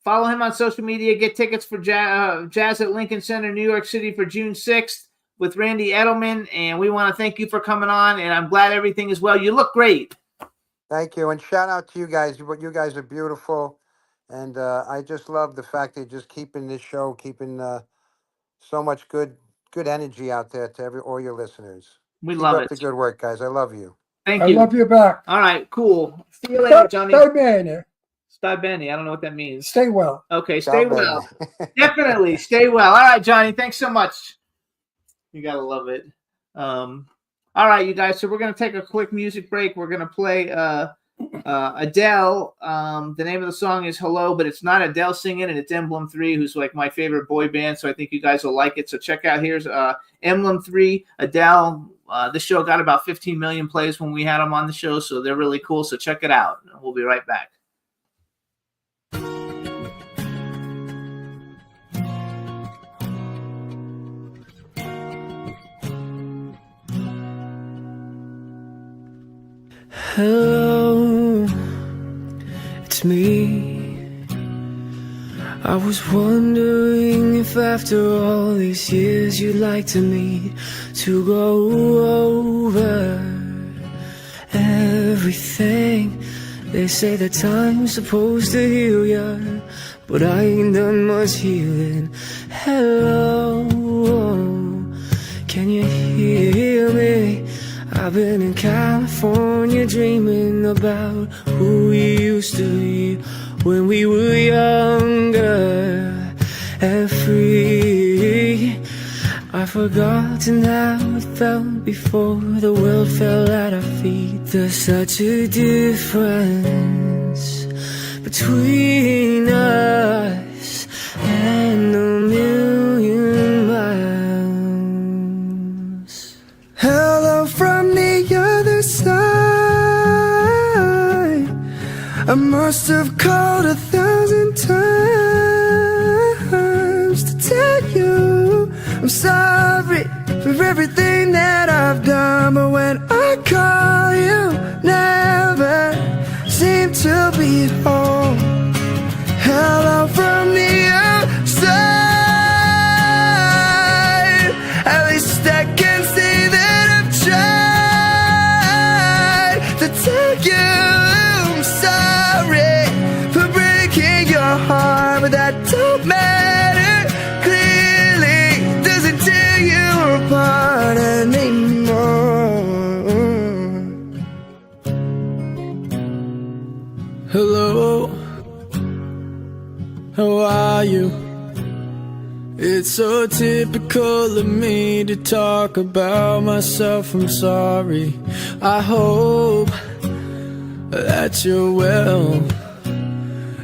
Follow him on social media. Get tickets for Jazz at Lincoln Center, New York City for June 6th with Randy Edelman. And we want to thank you for coming on. And I'm glad everything is well. You look great. Thank you, and shout out to you guys. You guys are beautiful, and I just love the fact that you're just keeping this show, keeping so much good energy out there to all your listeners. We Keep love up it. the good work, guys. I love you. Thank I you. love you back. All right, cool. See you later, Johnny. Stay bene. Stai bene. I don't know what that means. Stay well. Okay, Ciao, stay baby. well. Definitely stay well. All right, Johnny. Thanks so much. You gotta love it. All right, you guys. So we're gonna take a quick music break. We're gonna play Adele. The name of the song is Hello, but it's not Adele singing, and it's Emblem 3, who's like my favorite boy band. So I think you guys will like it. So check out here's Emblem 3, Adele. This show got about 15 million plays when we had them on the show, so they're really cool. So check it out. We'll be right back. Hello, it's me. I was wondering if after all these years you'd like to meet to go over everything. They say that time's supposed to heal ya, but I ain't done much healing. Hello, can you hear me? I've been in California dreaming about who we used to be when we were younger and free. I've forgotten how it felt before the world fell at our feet. There's such a difference between us and a million miles. Hello from the other side. I must have called 1,000 times to tell you I'm sorry for everything that I've done, but when I call you, never seem to be home. Hello from the outside. At least I can say that I've tried to tell you I'm sorry for breaking your heart, but that don't matter. Clearly doesn't tear you apart anymore. Hello, how are you? It's so typical of me to talk about myself, I'm sorry. I hope that you're well.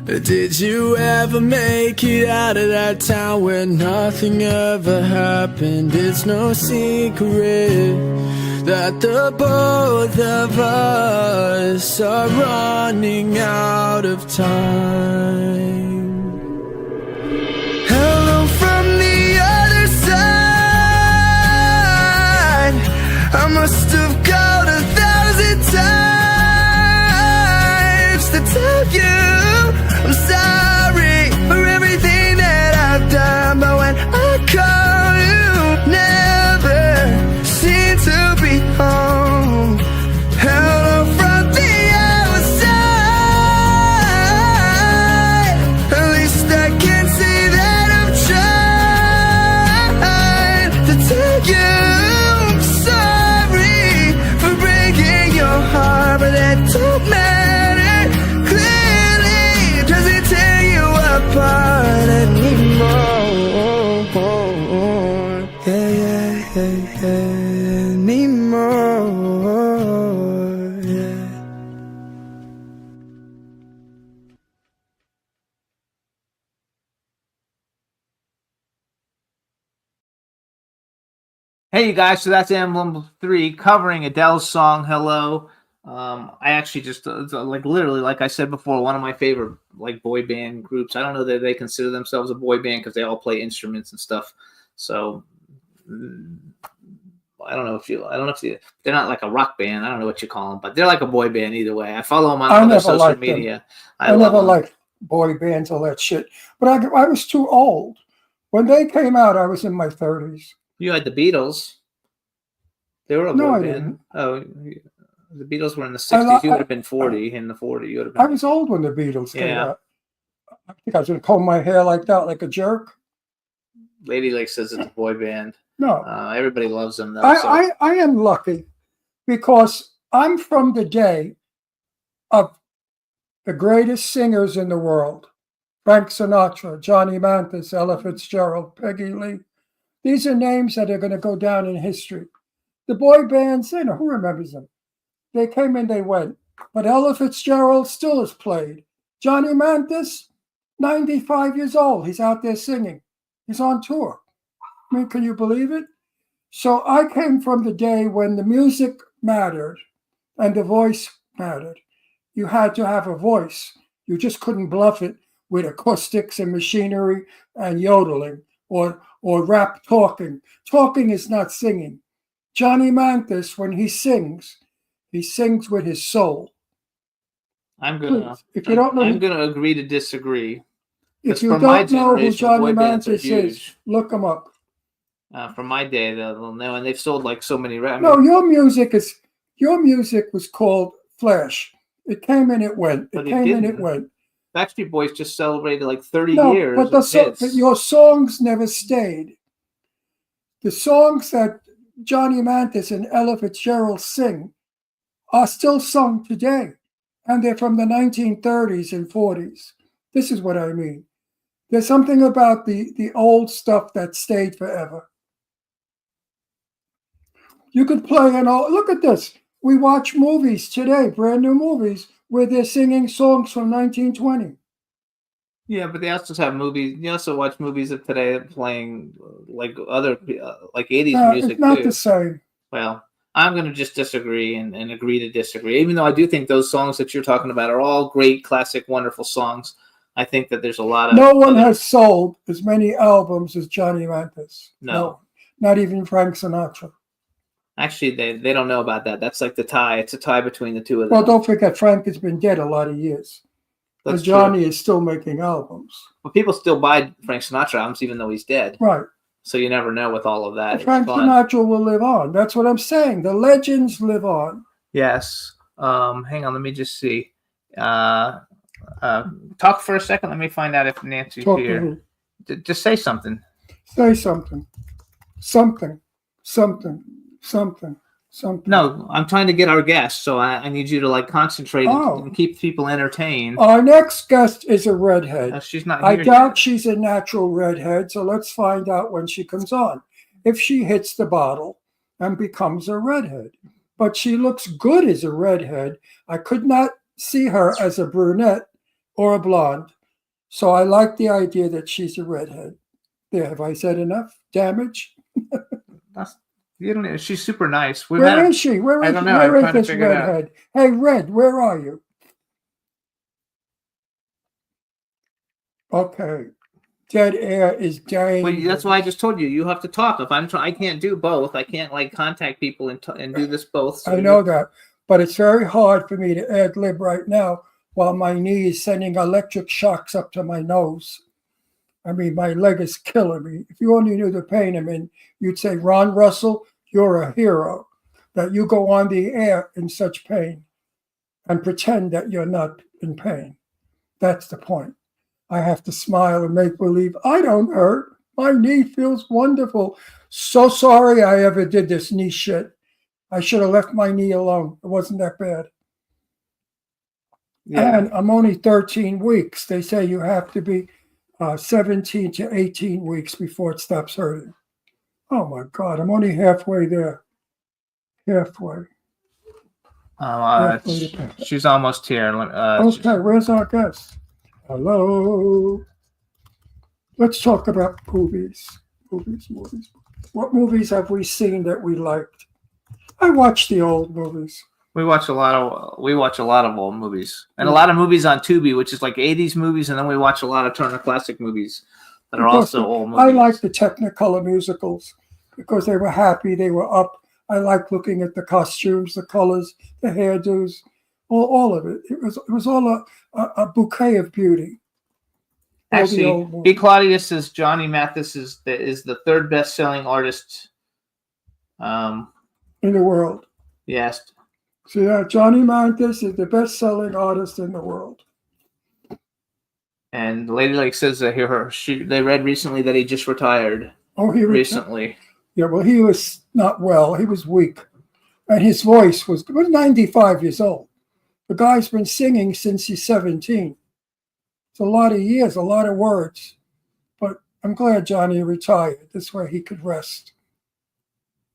Did you ever make it out of that town where nothing ever happened? It's no secret that the both of us are running out of time. Hello from the other side. I must have called 1,000 times to tell you I'm sorry for everything that I've done, but when I call you, never seem to be home. Hello from the outside. At least I can say that I've tried to tell you I'm sorry Hey, you guys. So that's Emblem 3 covering Adele's song "Hello." I actually just like literally, like I said before, one of my favorite like boy band groups. I don't know that they consider themselves a boy band because they all play instruments and stuff. So I don't know if they're not like a rock band. I don't know what you call them, but they're like a boy band either way. I follow them on I other never social liked them. media. I love never them. liked boy bands, all that shit. But I was too old. When they came out, I was in my 30s. You had the Beatles. They were a No, boy I band. didn't. Oh, the Beatles were in the I 60s. You li- would have been 40 in the 40. You would have I been. was old when the Beatles came Yeah. out. I think I was going to comb my hair like that, like a jerk. Lady Lake says it's a boy band. No. Everybody loves them though. I am lucky because I'm from the day of the greatest singers in the world. Frank Sinatra, Johnny Mathis, Ella Fitzgerald, Peggy Lee. These are names that are going to go down in history. The boy bands, who remembers them? They came and they went. But Ella Fitzgerald still is played. Johnny Mathis, 95 years old. He's out there singing. He's on tour. I mean, can you believe it? So I came from the day when the music mattered and the voice mattered. You had to have a voice. You just couldn't bluff it with acoustics and machinery and yodeling or rap talking. Talking is not singing. Johnny Mathis, when he sings with his soul. I'm gonna. If you don't know, I'm gonna agree to disagree. if you for my don't know who generation, Johnny boy bands are Mathis is, huge. look him up. From my day, they'll know, and they've sold like so many. No, your music was called Flash. It came and it went. But It it came and it didn't. went. Backstreet Boys just celebrated like 30 No, years. but of hits. but your songs never stayed. The songs that Johnny Mathis and Ella Fitzgerald sing are still sung today, and they're from the 1930s and 40s. This is what I mean. There's something about the old stuff that stayed forever. You could play look at this. We watch movies today, brand new movies, where they're singing songs from 1920. Yeah, but they also have movies. You also watch movies of today playing like other like 80s music It's not too. the same. Well, I'm going to just disagree and agree to disagree. Even though I do think those songs that you're talking about are all great, classic, wonderful songs. I think that there's a lot of No one has sold as many albums as Johnny Mathis. No. Not even Frank Sinatra. Actually, they don't know about that. That's like the tie. It's a tie between the two of them. Well, don't forget, Frank has been dead a lot of years. That's But Johnny is still making albums. But people still buy Frank Sinatra albums even though he's dead. Right. So you never know with all of that. It's Frank fun. Sinatra will live on. That's what I'm saying. The legends live on. Yes. Hang on. Let me just see. Talk for a second. Let me find out if Nancy's Talk to here. who? Just say something. Say something. Something. Something. Something. Something. No, I'm trying to get our guest, so I need you to like concentrate Oh. and keep people entertained. Our next guest is a redhead. She's not I here doubt yet. she's a natural redhead, so let's find out when she comes on. If she hits the bottle and becomes a redhead. But she looks good as a redhead. I could not see her as a brunette or a blonde. So I like the idea that she's a redhead. There, have I said enough damage? You don't know. She's super nice. Where is she? Where I is don't she? know. I'm Where is trying to this figure it out. redhead? Hey, Red, where are you? Okay. Dead air is dying. Well, that's why I just told you. You have to talk. If I'm trying, I can't do both. I can't like contact people and do this both. So I know that, but it's very hard for me to ad lib right now while my knee is sending electric shocks up to my nose. I mean, my leg is killing me. If you only knew the pain I'm in, you'd say, Ron Russell, you're a hero, that you go on the air in such pain and pretend that you're not in pain. That's the point. I have to smile and make believe I don't hurt. My knee feels wonderful. So sorry I ever did this knee shit. I should have left my knee alone. It wasn't that bad. Yeah. And I'm only 13 weeks. They say you have to be 17 to 18 weeks before it stops hurting. Oh my God, I'm only halfway there. Halfway. She's almost here. Okay, where's our guest? Hello. Let's talk about movies. Movies. What movies have we seen that we liked? I watched the old movies. We watch a lot of old movies, and a lot of movies on Tubi, which is like 80s movies, and then we watch a lot of Turner Classic movies that are Because also old movies. I like the Technicolor musicals because they were happy, they were up. I like looking at the costumes, the colors, the hairdos, all of it. It was all a bouquet of beauty. All the Actually, old B. movies. Claudius says Johnny Mathis is the third best-selling artist. In the world. Yes. So yeah, Johnny Mathis is the best-selling artist in the world. And Lady Lake says that they read recently that he just retired Oh, he recently. Yeah, well, he was not well. He was weak, and his voice was 95 years old. The guy's been singing since he's 17. It's a lot of years, a lot of words. But I'm glad Johnny retired. This way he could rest.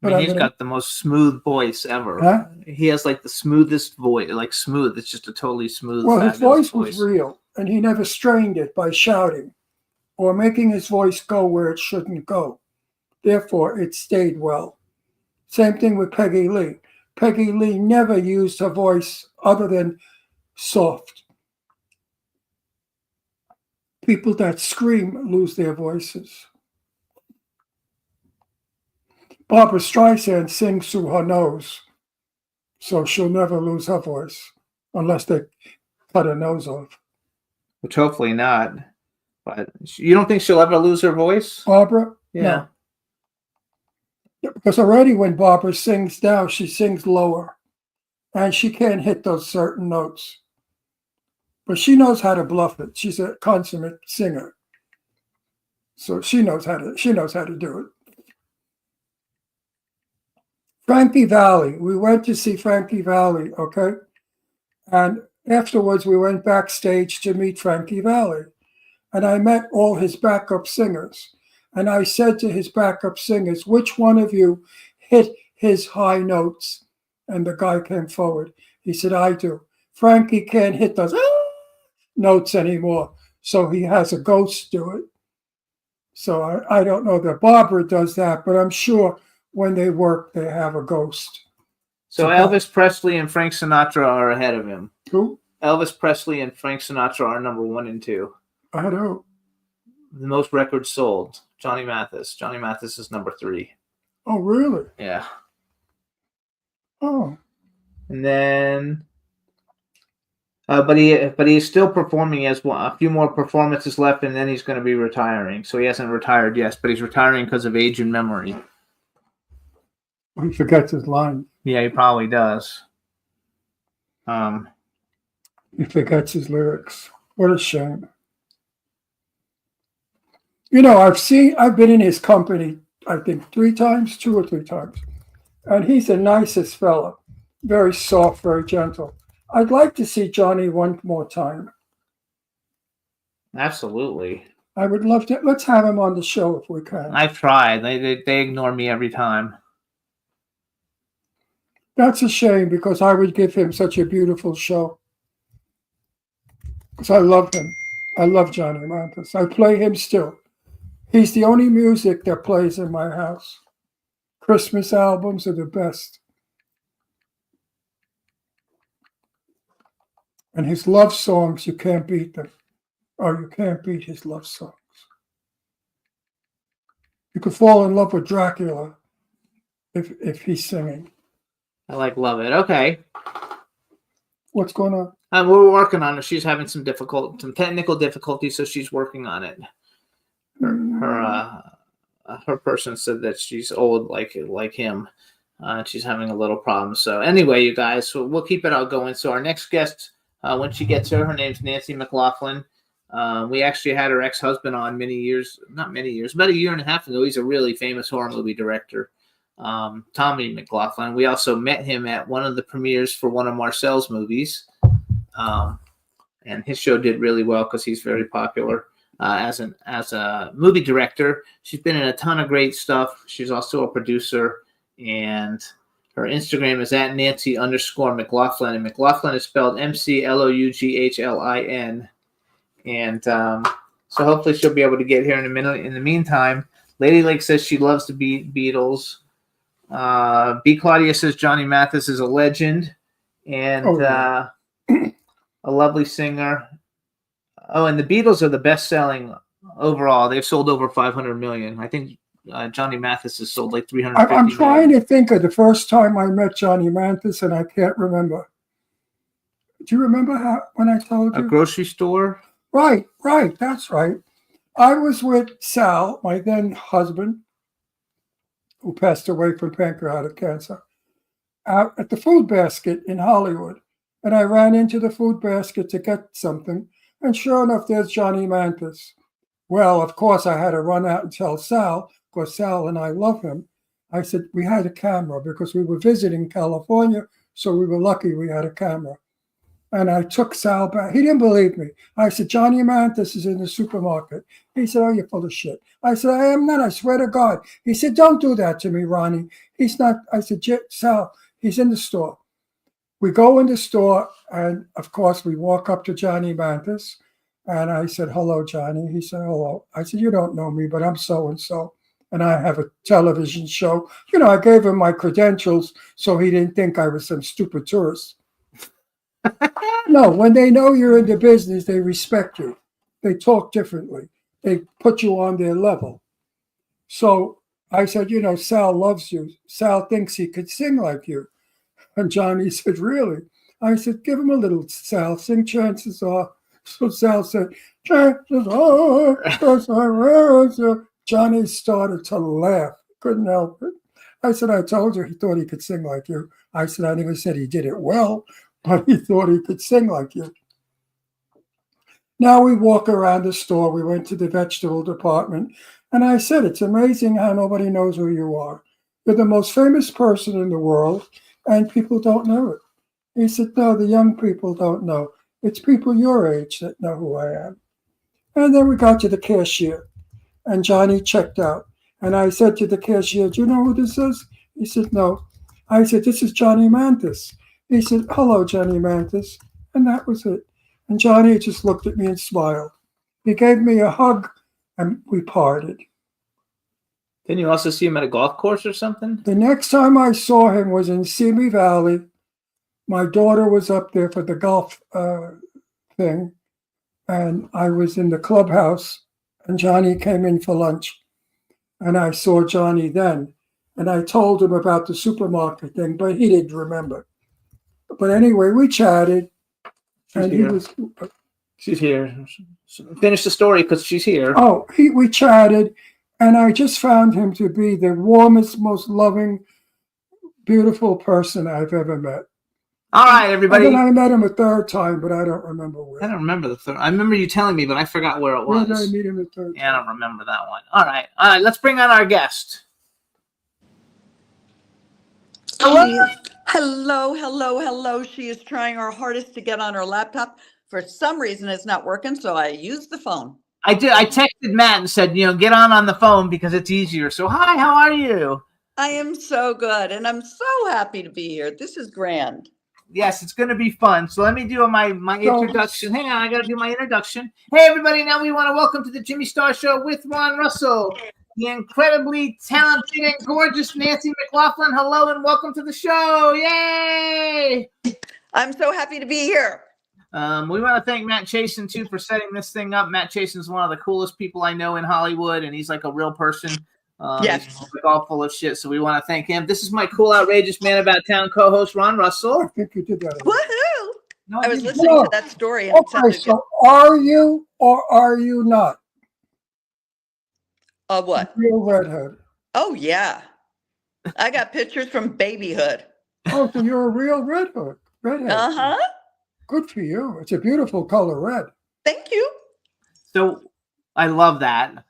I mean, he's got the most smooth voice ever. Huh? He has like the smoothest voice, like smooth. It's just a totally smooth. Well, his fabulous voice was real, and he never strained it by shouting or making his voice go where it shouldn't go. Therefore, it stayed well. Same thing with Peggy Lee. Peggy Lee never used her voice other than soft. People that scream lose their voices. Barbara Streisand sings through her nose, so she'll never lose her voice unless they cut her nose off. Which hopefully not. But you don't think she'll ever lose her voice? Barbara? Yeah. No. Yeah, because already when Barbara sings now, she sings lower, and she can't hit those certain notes. But she knows how to bluff it. She's a consummate singer, so she knows how to do it. Frankie Valli. We went to see Frankie Valli, okay? And afterwards, we went backstage to meet Frankie Valli. And I met all his backup singers. And I said to his backup singers, which one of you hit his high notes? And the guy came forward. He said, I do. Frankie can't hit those notes anymore. So he has a ghost do it. So I don't know that Barbara does that, but I'm sure when they work, they have a ghost. So Elvis Presley and Frank Sinatra are ahead of him. Who? Elvis Presley and Frank Sinatra are number 1 and 2. I know. The most records sold. Johnny Mathis. Johnny Mathis is number 3. Oh, really? Yeah. Oh. And then, but he is still performing. He has a few more performances left, and then he's going to be retiring. So he hasn't retired yet, but he's retiring because of age and memory. He forgets his line. Yeah, he probably does. He forgets his lyrics. What a shame. You know, I've been in his company, I think 2 or 3 times. And he's the nicest fella. Very soft, very gentle. I'd like to see Johnny one more time. Absolutely. I would love to. Let's have him on the show if we can. I've tried. They ignore me every time. That's a shame because I would give him such a beautiful show. Because I love him. I love Johnny Mathis. I play him still. He's the only music that plays in my house. Christmas albums are the best. And his love songs, you can't beat them. Or you can't beat his love songs. You could fall in love with Dracula if he's singing. I love it. Okay. What's going on? We're working on it. She's having some technical difficulties, so she's working on it. Her person said that she's old like him. She's having a little problem. So anyway, you guys, so we'll keep it all going. So our next guest, when she gets here, her name's Nancy McLaughlin. We actually had her ex-husband on about a year and a half ago. He's a really famous horror movie director, Tommy McLaughlin. We also met him at one of the premieres for one of Marcel's movies. And his show did really well because he's very popular as a movie director. She's been in a ton of great stuff. She's also a producer, and her Instagram is at Nancy_McLaughlin, and McLaughlin is spelled McLoughlin. And so hopefully she'll be able to get here in a minute. In the meantime, Lady Lake says she loves the Beatles. B. Claudia says Johnny Mathis is a legend and a lovely singer. Oh, and the Beatles are the best-selling overall. They've sold over 500 million. I think Johnny Mathis has sold like 350 I'm trying million. to think of the first time I met Johnny Mathis, and I can't remember. Do you remember when I told you? A grocery store? Right, that's right. I was with Sal, my then husband, who passed away from pancreatic cancer, out at the Food Basket in Hollywood. And I ran into the Food Basket to get something, and sure enough, there's Johnny Mathis. Well, of course, I had to run out and tell Sal, because Sal and I love him. I said, we had a camera because we were visiting California, so we were lucky we had a camera. And I took Sal back. He didn't believe me. I said, Johnny Mathis is in the supermarket. He said, oh, you're full of shit. I said, I am not. I swear to God. He said, don't do that to me, Ronnie. He's not. I said, Sal, he's in the store. We go in the store, and of course, we walk up to Johnny Mathis. And I said, hello, Johnny. He said, hello. I said, you don't know me, but I'm so-and-so. And I have a television show. You know, I gave him my credentials so he didn't think I was some stupid tourist. No, when they know you're in the business, they respect you. They talk differently. They put you on their level. So I said, you know, Sal loves you. Sal thinks he could sing like you. And Johnny said, really? I said, give him a little, Sal. Sing Chances Are. So Sal said, Chances Are. Johnny started to laugh. Couldn't help it. I said, I told you he thought he could sing like you. I said, I never said he did it well, but he thought he could sing like you. Now we walk around the store. We went to the vegetable department. And I said, it's amazing how nobody knows who you are. You're the most famous person in the world, and people don't know it. He said, no, the young people don't know. It's people your age that know who I am. And then we got to the cashier, and Johnny checked out. And I said to the cashier, do you know who this is? He said, no. I said, this is Johnny Mathis. He said, hello, Johnny Mathis. And that was it. And Johnny just looked at me and smiled. He gave me a hug, and we parted. Didn't you also see him at a golf course or something? The next time I saw him was in Simi Valley. My daughter was up there for the golf thing, and I was in the clubhouse, and Johnny came in for lunch. And I saw Johnny then, and I told him about the supermarket thing, but he didn't remember. But anyway, we chatted, and he was. She's here. Finish the story because she's here. Oh, we chatted, and I just found him to be the warmest, most loving, beautiful person I've ever met. All right, everybody. And then I met him a third time, but I don't remember where. I don't remember the third. I remember you telling me, but I forgot where it was. Where did I meet him a third time? Yeah, I don't remember that one. All right. Let's bring on our guest. Hello. She is trying her hardest to get on her laptop. For some reason, it's not working, so I used the phone. I texted Matt and said, get on the phone because it's easier. So, hi, how are you? I am so good, and I'm so happy to be here. This is grand. Yes, it's going to be fun. So let me do my introduction. Hang on, I got to do my introduction. Hey, everybody. Now we want to welcome to the Jimmy Star Show with Ron Russell, the incredibly talented and gorgeous Nancy McLaughlin. Hello and welcome to the show. Yay! I'm so happy to be here. We want to thank Matt Chasen, too, for setting this thing up. Matt Chasen is one of the coolest people I know in Hollywood, and he's like a real person. Yes. He's all full of shit, so we want to thank him. This is my cool, outrageous man about town co-host, Ron Russell. I think you did that. Woohoo! No, I was listening to that story. And it Okay, sounded so are you or are you not? What? Real redhead. Oh, yeah. I got pictures from babyhood. Oh, so you're a real redhead. Uh-huh. Good for you. It's a beautiful color, red. Thank you. So I love that.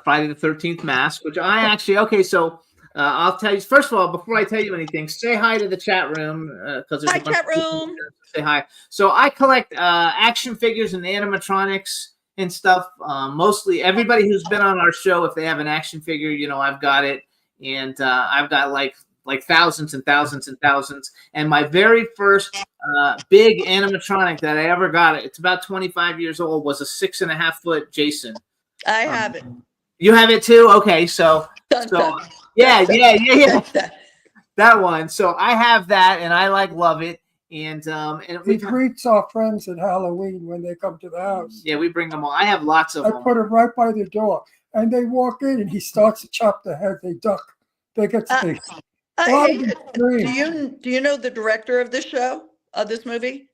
Friday the 13th Mask, which I actually, so I'll tell you, first of all, before I tell you anything, say hi to the chat room. Because Hi, chat room. Say hi. So I collect action figures and animatronics and stuff. Mostly everybody who's been on our show, if they have an action figure, I've got it. And I've got like thousands and thousands and thousands. And my very first big animatronic that I ever got, it's about 25 years old, was a 6.5-foot Jason. I have it. You have it too? Okay, so Dun, dun, yeah, dun, yeah, yeah, yeah. dun, dun. That one. So I have that, and I love it. And He we've greets our friends at Halloween when they come to the house. yeah, we bring them all. I have lots of I them. put him right by the door, and they walk in, and he starts to chop their head. They duck. They get sick. Hey, do you know the director of this show, of this movie?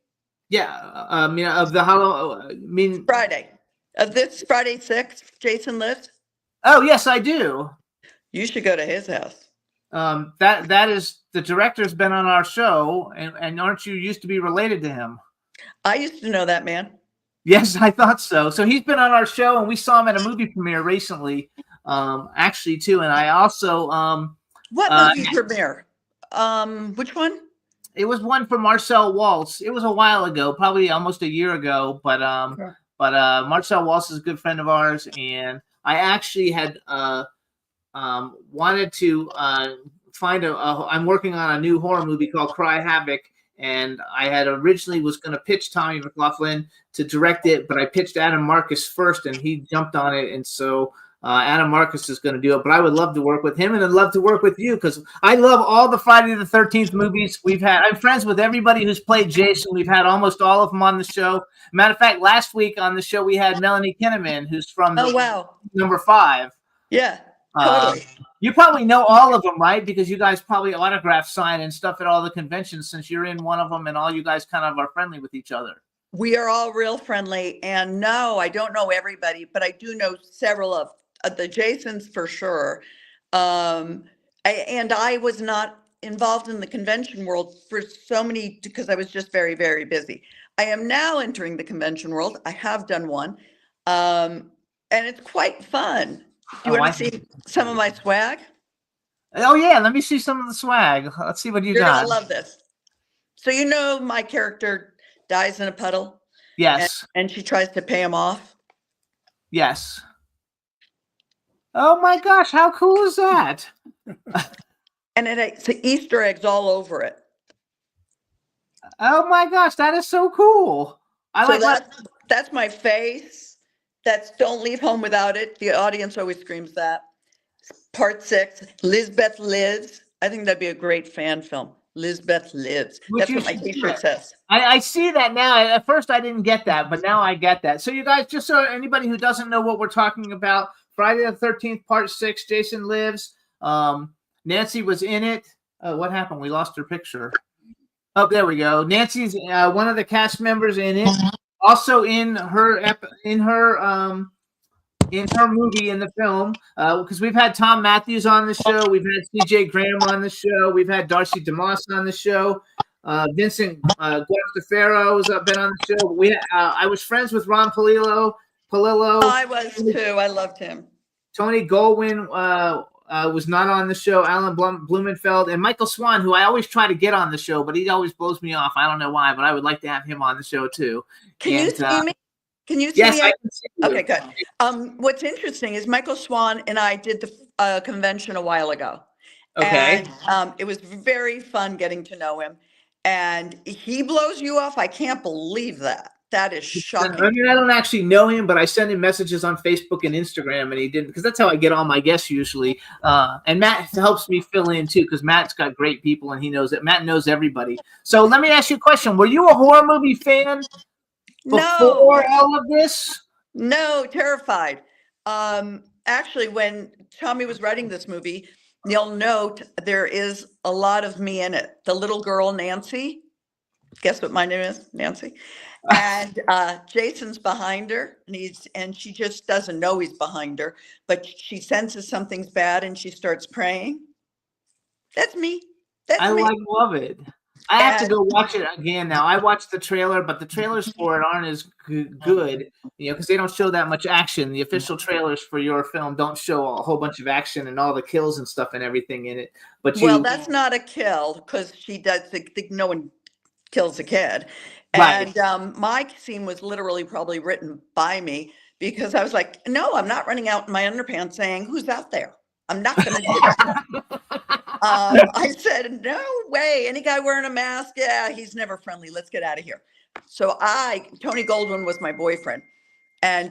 Yeah, of the Hollow. Friday. Of this Friday 6th, Jason Lives? Oh, yes, I do. You should go to his house. That is the director's been on our show, and aren't you used to be related to him? I used to know that man. Yes, I thought so. So he's been on our show, and we saw him at a movie premiere recently, actually too. And I also What movie premiere? Which one? It was one for Marcel Waltz. It was a while ago, probably almost a year ago. But Marcel Waltz is a good friend of ours, and I actually had wanted to find I'm working on a new horror movie called Cry Havoc, and I had originally was going to pitch Tommy McLaughlin to direct it, but I pitched Adam Marcus first, and he jumped on it, and so Adam Marcus is going to do it. But I would love to work with him, and I'd love to work with you because I love all the Friday the 13th movies we've had. I'm friends with everybody who's played Jason. We've had almost all of them on the show. Matter of fact, last week on the show we had Melanie Kinnaman, who's from number 5. Yeah, totally. You probably know all of them, right? Because you guys probably autograph sign and stuff at all the conventions since you're in one of them, and all you guys kind of are friendly with each other. We are all real friendly. And no, I don't know everybody, but I do know several of the Jasons for sure. And I was not involved in the convention world for so many, because I was just very, very busy. I am now entering the convention world. I have done one. And it's quite fun. Do you want to see some of my swag? Oh, yeah. Let me see some of the swag. Let's see what you You're got. going to love this. So you know my character dies in a puddle? Yes. And she tries to pay him off? Yes. Oh, my gosh. How cool is that? And it's Easter eggs all over it. Oh, my gosh. That is so cool. That's my face. That's Don't Leave Home Without It. The audience always screams that. Part 6, Lizbeth Lives. I think that'd be a great fan film. Lizbeth Lives. That's what my t-shirt says. I see that now. At first, I didn't get that, but now I get that. So you guys, just so anybody who doesn't know what we're talking about, Friday the 13th, Part 6, Jason Lives. Nancy was in it. What happened? We lost her picture. Oh, there we go. Nancy's one of the cast members in it. Also in her movie, in the film, because we've had Tom Matthews on the show, we've had CJ Graham on the show, we've had Darcy DeMoss on the show, Vincent Guastafaro has been on the show. I was friends with Ron Palillo. I was too. I loved him. Tony Goldwyn was not on the show. Alan Blumenfeld and Michael Swan, who I always try to get on the show, but he always blows me off. I don't know why, but I would like to have him on the show too. Can you see me? Can you see yes, me? I can see you. Okay, good. What's interesting is Michael Swan and I did the convention a while ago. Okay. And it was very fun getting to know him. And he blows you off. I can't believe that. That is shocking. I mean, I don't actually know him, but I send him messages on Facebook and Instagram, and he didn't, because that's how I get all my guests usually. And Matt helps me fill in too, because Matt's got great people and he knows it. Matt knows everybody. So let me ask you a question: were you a horror movie fan before all of this? No, terrified. Actually, when Tommy was writing this movie, you'll note there is a lot of me in it. The little girl, Nancy. Guess what my name is? Nancy. And Jason's behind her, and she just doesn't know he's behind her, but she senses something's bad and she starts praying. That's me. I love it. I have to go watch it again now. I watched the trailer, but the trailers for it aren't as good, because they don't show that much action. The official trailers for your film don't show a whole bunch of action and all the kills and stuff and everything in it. But well, that's not a kill, because she does think no one kills a kid. And my scene was literally probably written by me, because I was like, no, I'm not running out in my underpants saying, who's out there? I'm not going to do that. I said, no way. Any guy wearing a mask? Yeah, he's never friendly. Let's get out of here. So Tony Goldwyn was my boyfriend. And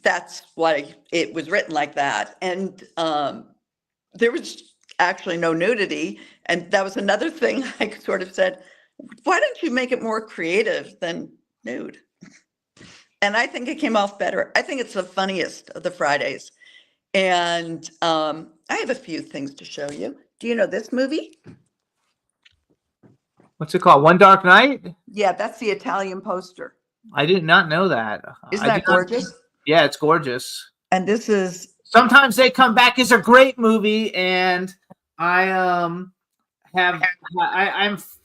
that's why it was written like that. And there was actually no nudity. And that was another thing I sort of said, why don't you make it more creative than nude? And I think it came off better. I think it's the funniest of the Fridays. And I have a few things to show you. Do you know this movie? What's it called? One Dark Night? Yeah, that's the Italian poster. I did not know that. Isn't I that did not- gorgeous? Yeah, it's gorgeous. And this is, Sometimes They Come Back is a great movie, and I'm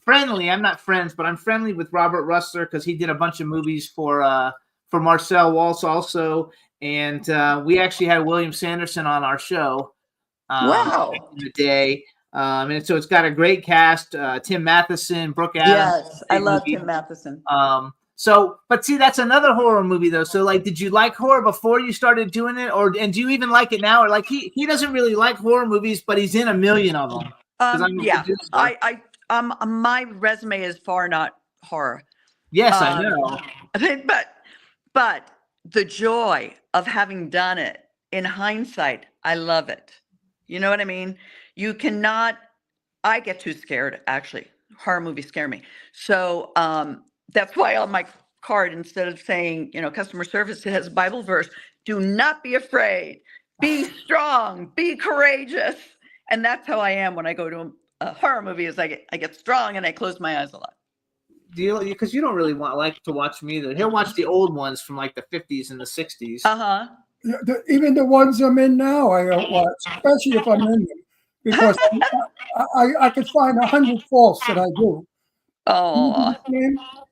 friendly. I'm not friends, but I'm friendly with Robert Russler because he did a bunch of movies for Marcel Waltz also, and we actually had William Sanderson on our show. Wow. Back in the day. And so it's got a great cast: Tim Matheson, Brooke Adams. yes, I love movie. Tim Matheson. But see, that's another horror movie though. So like, did you like horror before you started doing it, and do you even like it now? Or like, he doesn't really like horror movies, but he's in a million of them. 'Cause I'm a Yeah, producer. my resume is far not horror. Yes, I know. But the joy of having done it in hindsight, I love it. You know what I mean? You cannot, I get too scared, actually. Horror movies scare me. So that's why on my card, instead of saying, customer service, it has a Bible verse. Do not be afraid. Be strong. Be courageous. And that's how I am when I go to a horror movie, is I get strong and I close my eyes a lot. Because you don't really like to watch them either. He'll watch the old ones from like the 50s and the 60s. Uh-huh. Even the ones I'm in now, I don't watch, especially if I'm in them, because I could find 100 faults that I do. Oh,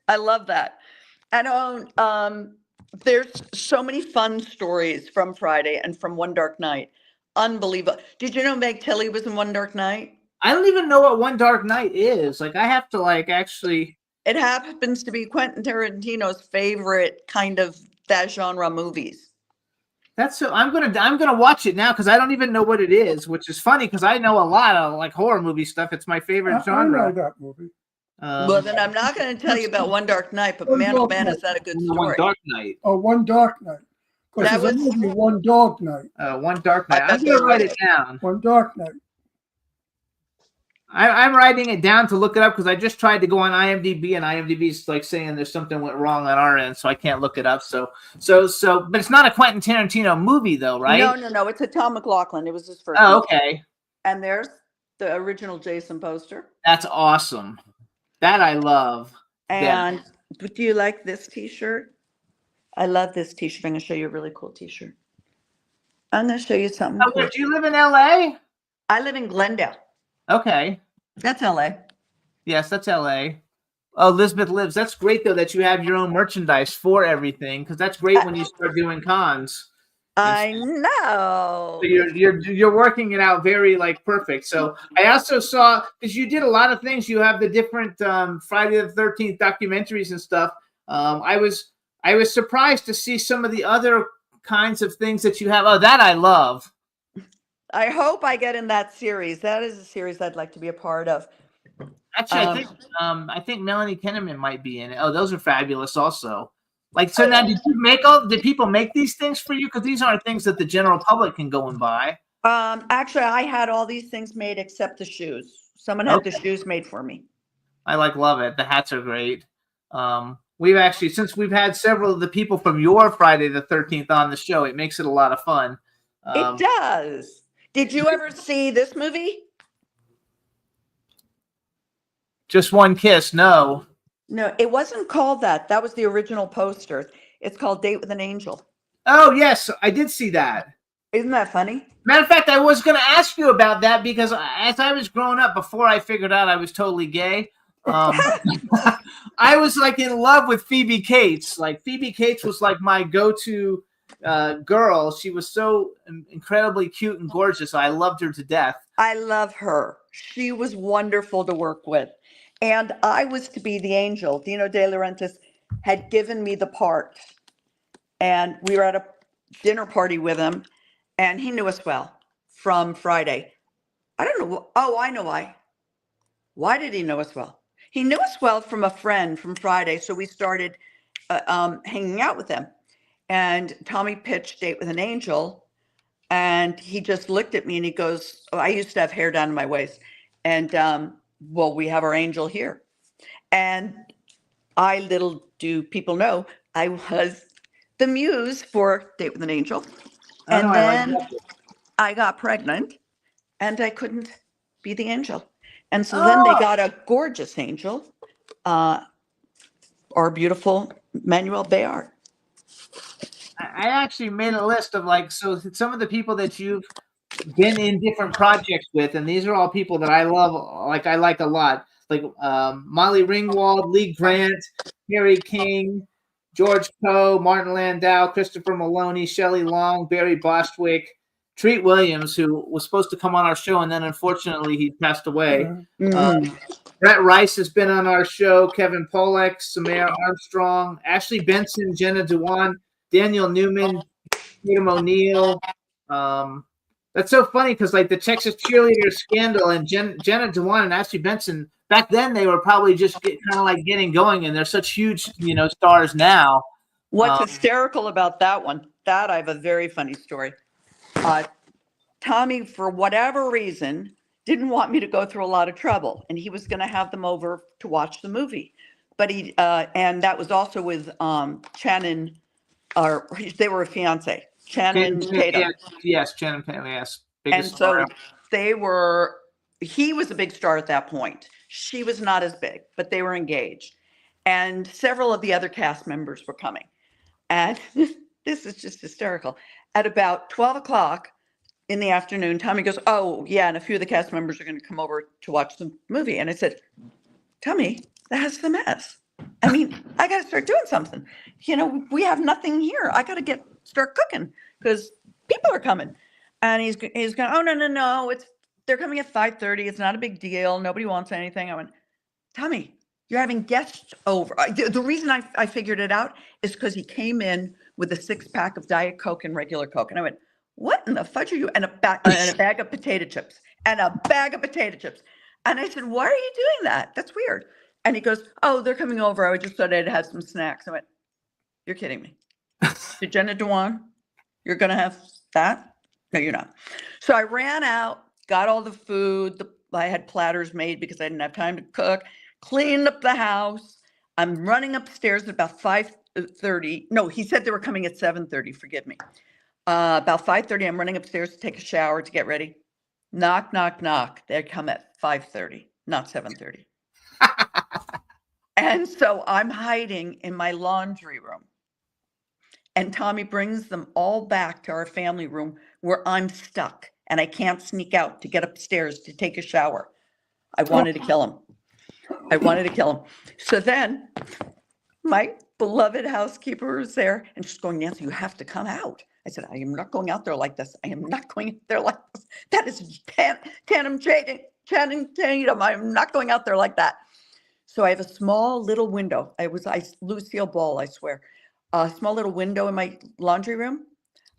I love that. And there's so many fun stories from Friday and from One Dark Night. Unbelievable. Did you know Meg Tilly was in One Dark Night? I don't even know what One Dark Night is. Like, I have to actually. It happens to be Quentin Tarantino's favorite kind of that genre movies. That's so. I'm gonna watch it now because I don't even know what it is, which is funny because I know a lot of like horror movie stuff. It's my favorite genre. I know that movie. Well, then I'm not going to tell you about One Dark Night, but man, oh man, is that a good story. One Dark Night. Oh, One Dark Night. Because That there's a was- movie, One Dog Night. One Dark Night. I'm That's gonna what write it it down. One Dark Night. I'm writing it down to look it up because I just tried to go on IMDb and IMDb's like saying there's something went wrong on our end, so I can't look it up. So, but it's not a Quentin Tarantino movie though, right? No. It's a Tom McLaughlin. It was his first. Oh, movie. okay. And there's the original Jason poster. That's awesome. That I love. And do you like this T-shirt? I love this T-shirt. I'm going to show you a really cool T-shirt. I'm going to show you something. Oh, Cool. do you live in LA? I live in Glendale. Okay. That's LA. Yes, that's LA. Oh, Elizabeth Lives. That's great though that you have your own merchandise for everything because that's great when you start doing cons. I know. So you're working it out very like perfect. So I also saw because you did a lot of things. You have the different Friday the 13th documentaries and stuff. I was surprised to see some of the other kinds of things that you have. Oh, that I love. I hope I get in that series. That is a series I'd like to be a part of. Actually, I think Melanie Kinnaman might be in it. Oh, those are fabulous also. Like, so now did people make these things for you? Because these aren't things that the general public can go and buy. Actually, I had all these things made except the shoes. Someone had the shoes made for me. I love it. The hats are great. We've actually, since we've had several of the people from your Friday the 13th on the show, it makes it a lot of fun. It does. Did you ever see this movie? Just One Kiss. No. No, it wasn't called that. That was the original poster. It's called Date with an Angel. Oh, yes. I did see that. Isn't that funny? Matter of fact, I was going to ask you about that because as I was growing up, before I figured out I was totally gay, I was like in love with Phoebe Cates. Like Phoebe Cates was like my go-to girl. She was so incredibly cute and gorgeous. I loved her to death. I love her. She was wonderful to work with. And I was to be the angel. Dino De Laurentiis had given me the part. And we were at a dinner party with him. And he knew us well from Friday. I don't know. Oh, I know why. Why did he know us well? He knew us well from a friend from Friday. So we started hanging out with him. and Tommy pitched Date with an Angel, and he just looked at me and he goes, oh, I used to have hair down to my waist, and well, we have our angel here. And I, little do people know, I was the muse for Date with an Angel. I And know, I like then that. I got pregnant and I couldn't be the angel. And so then they got a gorgeous angel, our beautiful Manuel Bayard. I actually made a list of like, so some of the people that you've been in different projects with, and these are all people that I love, like I like a lot, like Molly Ringwald, Lee Grant, Harry King, George Coe, Martin Landau, Christopher Maloney, Shelley Long, Barry Bostwick, Treat Williams, who was supposed to come on our show, and then unfortunately he passed away. Brett Rice has been on our show, Kevin Pollak, Samara Armstrong, Ashley Benson, Jenna Dewan, Daniel Newman, Tatum O'Neill. That's so funny because like the Texas cheerleader scandal and Jenna Dewan and Ashley Benson, back then they were probably just kind of like getting going, and they're such huge, stars now. What's hysterical about that one? That I have a very funny story. Tommy, for whatever reason, didn't want me to go through a lot of trouble, and he was going to have them over to watch the movie. But he, and that was also with Channing, or they were a fiance, Channing Tatum. Yes, Channing Tatum, yes. And so he was a big star at that point. She was not as big, but they were engaged. And several of the other cast members were coming. And this is just hysterical. At about 12 o'clock in the afternoon, Tommy goes, oh, yeah, and a few of the cast members are going to come over to watch the movie. And I said, Tommy, that's the mess. I mean, I got to start doing something. We have nothing here. I got to start cooking because people are coming. And he's going, oh, no. They're coming at 5:30. It's not a big deal. Nobody wants anything. I went, Tommy, you're having guests over. The reason I figured it out is because he came in with a 6-pack of Diet Coke and regular Coke. And I went, what in the fudge are you? And a bag of potato chips. And a bag of potato chips. And I said, why are you doing that? That's weird. And he goes, oh, they're coming over. I just thought I'd have some snacks. I went, you're kidding me. To Jenna Dewan, you're going to have that? No, you're not. So I ran out, got all the food. I had platters made because I didn't have time to cook, cleaned up the house. I'm running upstairs at about 5:30. No, he said they were coming at 7:30. Forgive me. About 5:30, I'm running upstairs to take a shower to get ready. Knock, knock, knock. They come at 5:30, not 7:30. And so I'm hiding in my laundry room. And Tommy brings them all back to our family room where I'm stuck and I can't sneak out to get upstairs to take a shower. I wanted to kill him. So then my beloved housekeeper was there and she's going, Nancy, you have to come out. I said, I am not going out there like this. I am not going out there like this. That is Channing Tatum. I am not going out there like that. So I have a small little window. Lucille Ball, I swear. A small little window in my laundry room.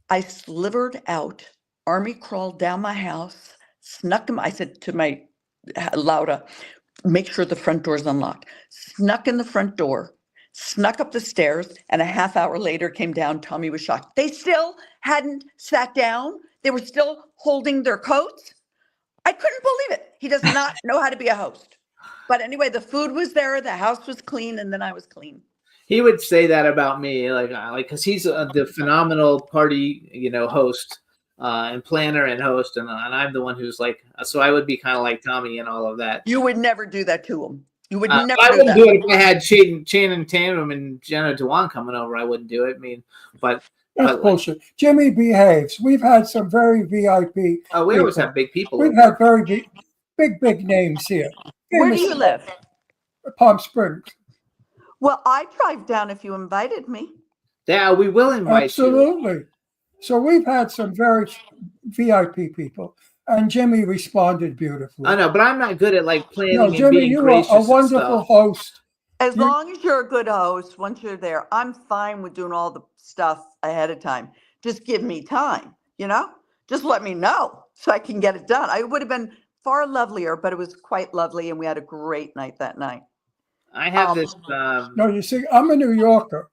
I slivered out, army crawled down my house, snuck him. I said to my Laura, make sure the front door is unlocked. Snuck in the front door, snuck up the stairs, and a half hour later came down. Tommy was shocked. They still hadn't sat down. They were still holding their coats. I couldn't believe it. He does not know how to be a host. But anyway, the food was there, the house was clean, and then I was clean. He would say that about me, like, because he's the phenomenal party, host and planner and host, and I'm the one who's like, so I would be kind of like Tommy and all of that. You would never do that to him. You would never. I wouldn't do it if I had Channing Tatum and Jenna Dewan coming over. I wouldn't do it. I mean, but that's bullshit. Jimmy behaves. We've had some very VIP. Oh, we always have big people. We've had very big names here. Where do you live? Palm Springs. Well, I'd drive down if you invited me. Yeah, we will invite Absolutely. you. So we've had some very VIP people, and Jimmy responded beautifully. I know, but I'm not good at like planning. No, Jimmy, and being you gracious are a wonderful host. As long as you're a good host, once you're there, I'm fine with doing all the stuff ahead of time. Just give me time, Just let me know so I can get it done. I would have been far lovelier, but it was quite lovely, and we had a great night that night. I have this. No, you see, I'm a New Yorker.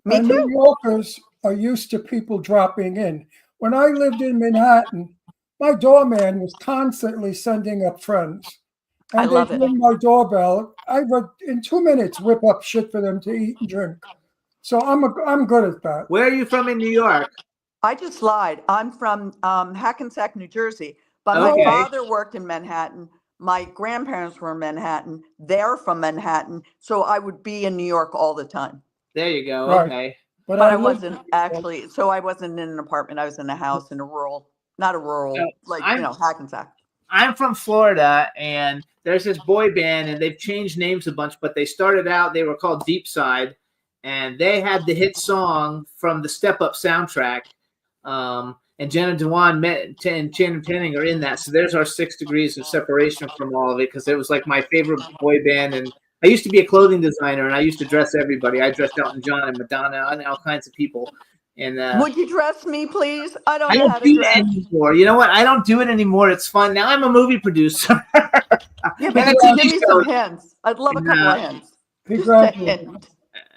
Me too. New Yorkers are used to people dropping in. When I lived in Manhattan, my doorman was constantly sending up friends. And I love they'd it. ring my doorbell. I would, in 2 minutes, whip up shit for them to eat and drink. So I'm good at that. Where are you from in New York? I just lied. I'm from Hackensack, New Jersey, but Okay. my father worked in Manhattan. My grandparents were in Manhattan. They're from Manhattan. So I would be in New York all the time. There you go. Right. Okay. But I wasn't actually, so I wasn't in an apartment. I was in a house in a rural, not a rural, So like, I'm- you know, Hackensack. I'm from Florida, and there's this boy band, and they've changed names a bunch, but they started out, they were called Deep Side, and they had the hit song from the Step Up soundtrack. And Jenna Dewan and Channing Tatum are in that. So there's our 6 degrees of separation from all of it, because it was like my favorite boy band. And I used to be a clothing designer, and I used to dress everybody. I dressed Elton John and Madonna and all kinds of people. And Would you dress me, please? I don't I know how don't to do dress. it anymore. You know what? I don't do it anymore. It's fun. Now I'm a movie producer. Yeah, And but a give TV me show. some hints. I'd love a couple of hints. Just a Congratulations. hint.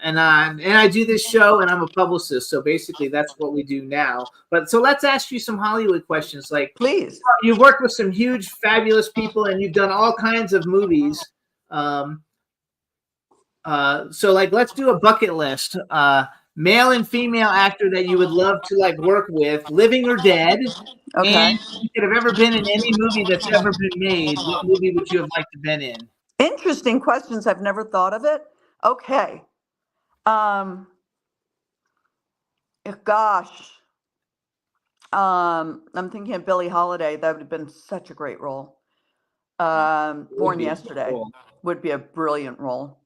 And I do this show, and I'm a publicist. So basically, that's what we do now. But so let's ask you some Hollywood questions. Like, Please. you've worked with some huge, fabulous people, and you've done all kinds of movies. So like, let's do a bucket list. Male and female actor that you would love to like work with, living or dead. Okay. And if you could have ever been in any movie that's ever been made, what movie would you have liked to been in? Interesting questions. I've never thought of it. Okay. Gosh. I'm thinking of Billie Holiday. That would have been such a great role. Born be Yesterday cool. would be a brilliant role.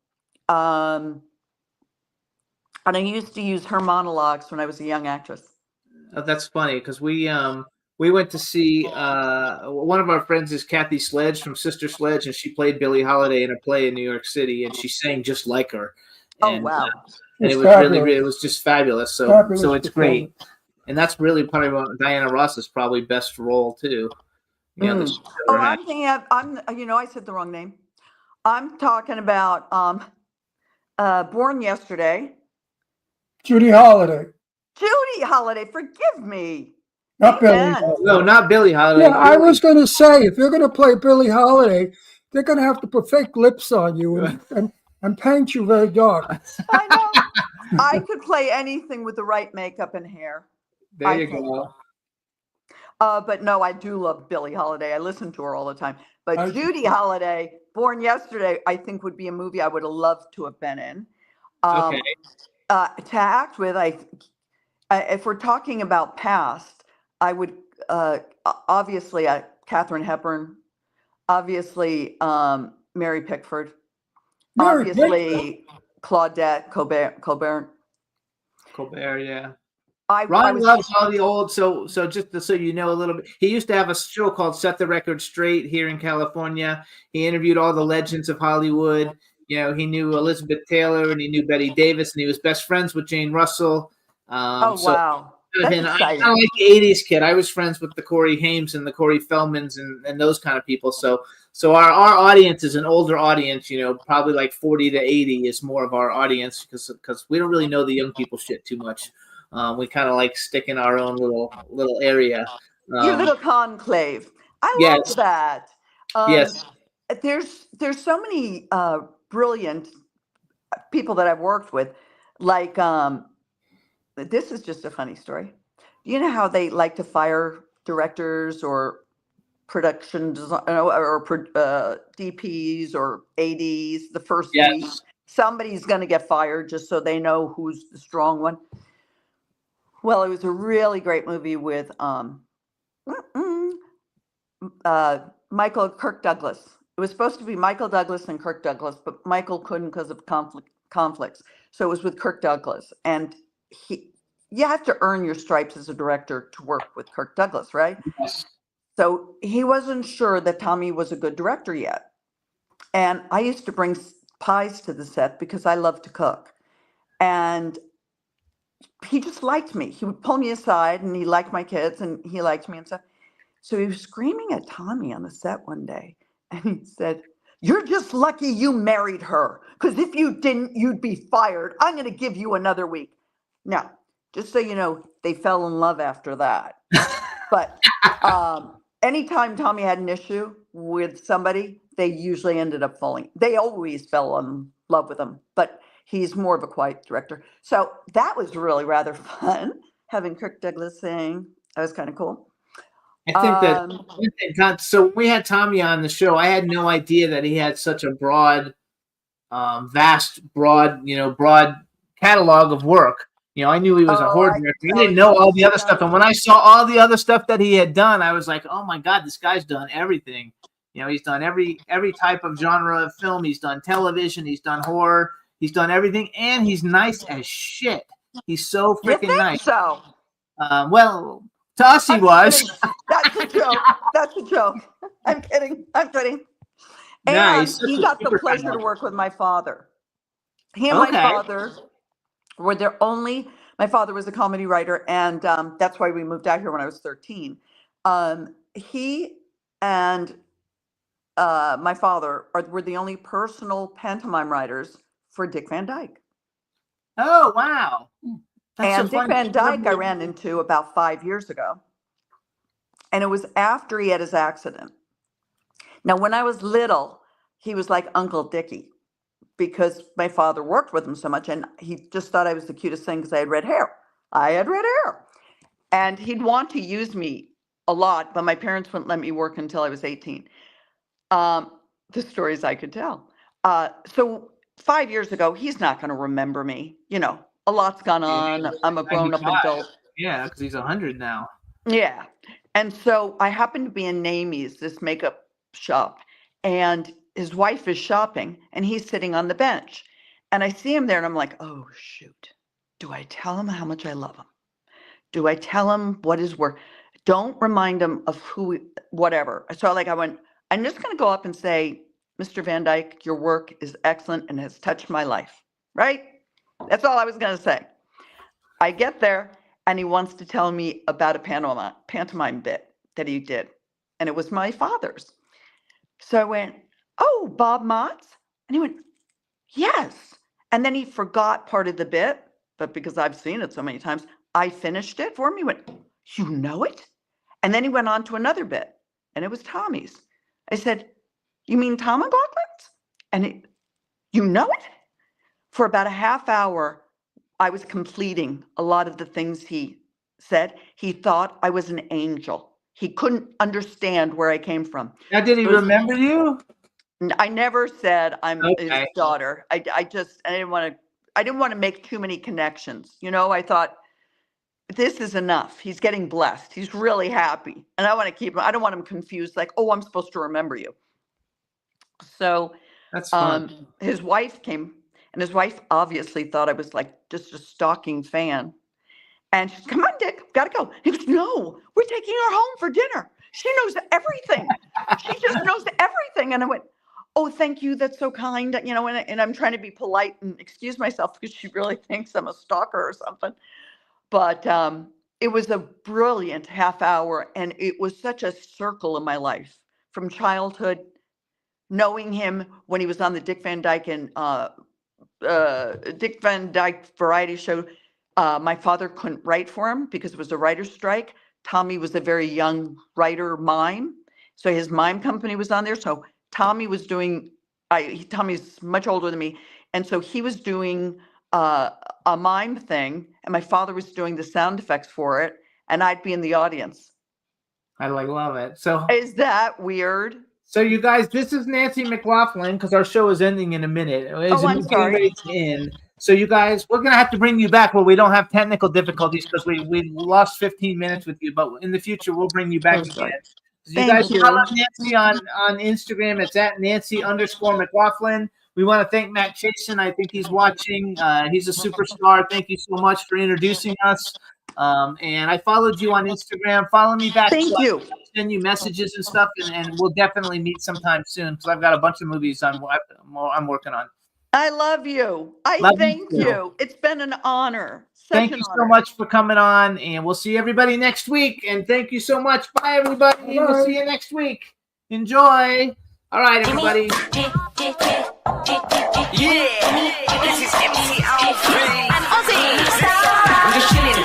And I used to use her monologues when I was a young actress. Oh, that's funny because we went to see one of our friends is Kathy Sledge from Sister Sledge, and she played Billie Holiday in a play in New York City, and she sang just like her. Oh, And, wow. and It's it was really, fabulous. really, it was just fabulous. So Fabulous so it's great, performance. and that's really probably what Diana Ross's probably best role too. You know, that she's Oh, ever had. I'm thinking of, I said the wrong name. I'm talking about Born Yesterday. Judy Holliday, Judy Holliday, forgive me. not Billie Amen. Holiday. No, not Billie Holiday. Yeah, I was going to say, if you're going to play Billie Holiday, they're going to have to put fake lips on you and paint you very dark. I know. I could play anything with the right makeup and hair. There I you think. go. But no, I do love Billie Holiday. I listen to her all the time. But Judy Holliday, Born Yesterday, I think would be a movie I would have loved to have been in. Okay. To act with, if we're talking about past, I would obviously Katharine Hepburn, obviously Mary Pickford, Mary obviously Claudette Colbert. Colbert, yeah. I Ron was loves all the old. So just so you know a little bit, he used to have a show called Set the Record Straight here in California. He interviewed all the legends of Hollywood. You know, he knew Elizabeth Taylor and he knew Betty Davis, and he was best friends with Jane Russell. wow. I That's exciting. like the 80s kid. I was friends with the Corey Hames and the Corey Feldmans and those kind of people. So our audience is an older audience, you know, probably like 40 to 80 is more of our audience because we don't really know the young people shit too much. We kind of like stick in our own little area. Your little conclave. I yes. love that. Yes. There's so many brilliant people that I've worked with. Like, this is just a funny story. You know how they like to fire directors or production or DPs or ADs the first week? Somebody's going to get fired just so they know who's the strong one. Well, it was a really great movie with Michael Kirk Douglas. It was supposed to be Michael Douglas and Kirk Douglas, but Michael couldn't because of conflicts. So it was with Kirk Douglas. And you have to earn your stripes as a director to work with Kirk Douglas, right? Yes. So he wasn't sure that Tommy was a good director yet. And I used to bring pies to the set because I love to cook. And he just liked me. He would pull me aside and he liked my kids and he liked me and stuff. So he was screaming at Tommy on the set one day. And he said, "You're just lucky you married her. Because if you didn't, you'd be fired. I'm going to give you another week." Now, Just so you know, they fell in love after that. But anytime Tommy had an issue with somebody, they usually ended up falling. They always fell in love with him, but he's more of a quiet director. So that was really rather fun, having Kirk Douglas sing. That was kind of cool. I think that so when we had Tommy on the show, I had no idea that he had such a broad catalog of work. You know, I knew he was a horror director. I didn't know all the other stuff. And when I saw all the other stuff that he had done, I was like, oh my God, this guy's done everything. You know, he's done every type of genre of film. He's done television. He's done horror. He's done everything. And he's nice as shit. He's so freaking nice. So? Well, to us he was. Kidding. That's a joke. That's a joke. I'm kidding. I'm kidding. And Nice. he got the pleasure to work with my father. He and my father were their only. My father was a comedy writer, and that's why we moved out here when I was 13. He and my father were the only personal pantomime writers for Dick Van Dyke. Oh, wow. That's And so Dick funny. Van Dyke I ran into about 5 years ago. And it was after he had his accident. Now, when I was little, he was like Uncle Dickie because my father worked with him so much, and he just thought I was the cutest thing because I had red hair. I had red hair. And he'd want to use me a lot, but my parents wouldn't let me work until I was 18. The stories I could tell. So 5 years ago, he's not going to remember me. You know, a lot's gone on. I'm a grown-up 95. adult. Yeah, because he's 100 now. Yeah. And so I happened to be in Namie's, this makeup shop, and his wife is shopping and he's sitting on the bench. And I see him there and I'm like, oh, shoot. Do I tell him how much I love him? Do I tell him what his work? Don't remind him of whatever. So I went, I'm just going to go up and say, Mr. Van Dyke, your work is excellent and has touched my life. Right? That's all I was going to say. I get there and he wants to tell me about a pantomime bit that he did. And it was my father's. So I went, oh, Bob Motz? And he went, yes. And then he forgot part of the bit, but because I've seen it so many times, I finished it for him. He went, you know it? And then he went on to another bit, and it was Tommy's. I said, you mean Tom McLaughlin's? And you know it? For about a half hour, I was completing a lot of the things he said. He thought I was an angel. He couldn't understand where I came from. Now, did he remember you? I never said I'm his Okay. daughter. I didn't want to make too many connections. You know, I thought this is enough. He's getting blessed. He's really happy. And I want to keep him. I don't want him confused like, oh, I'm supposed to remember you. So That's fun. his wife came, and his wife obviously thought I was like just a stalking fan. And she said, come on, Dick, gotta go. He goes, no, we're taking her home for dinner. She knows everything. She just knows everything. And I went, oh, thank you. That's so kind. You know, and I'm trying to be polite and excuse myself because she really thinks I'm a stalker or something. But it was a brilliant half hour. And it was such a circle in my life from childhood, knowing him when he was on the Dick Van Dyke and Dick Van Dyke variety show. My father couldn't write for him because it was a writer's strike. Tommy was a very young writer mime. So his mime company was on there. So Tommy was doing, Tommy's much older than me. And so he was doing a mime thing. And my father was doing the sound effects for it. And I'd be in the audience. I love it. So is that weird? So you guys, this is Nancy McLaughlin because our show is ending in a minute. I'm sorry. So you guys, we're going to have to bring you back where we don't have technical difficulties because we lost 15 minutes with you. But in the future, we'll bring you back again. So you guys follow Nancy on Instagram. It's at Nancy_McLaughlin. We want to thank Matt Chasen. I think he's watching. He's a superstar. Thank you so much for introducing us. And I followed you on Instagram. Follow me back. Thank you. Send you messages and stuff, and we'll definitely meet sometime soon because I've got a bunch of movies I'm working on. I love you. Thank you. It's been an honor. Thank you so much for coming on, and we'll see everybody next week. And thank you so much. Bye, everybody. We'll see you next week. Enjoy. All right, everybody. Yeah, this is MC Alfred. I'm just chilling.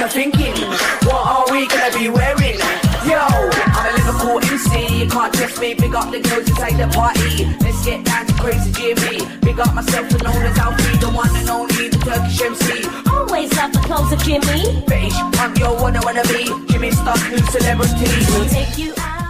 I'm thinking, what are we gonna be wearing? Yo, I'm a Liverpool MC, you can't test me. Big up the girls inside the party. Let's get down to crazy Jimmy. Big up myself and known as Alfie, the one and only, the Turkish MC. Always love the clothes of Jimmy. Bitch, I'm your wanna be. Jimmy Star, new celebrity. We'll take you out.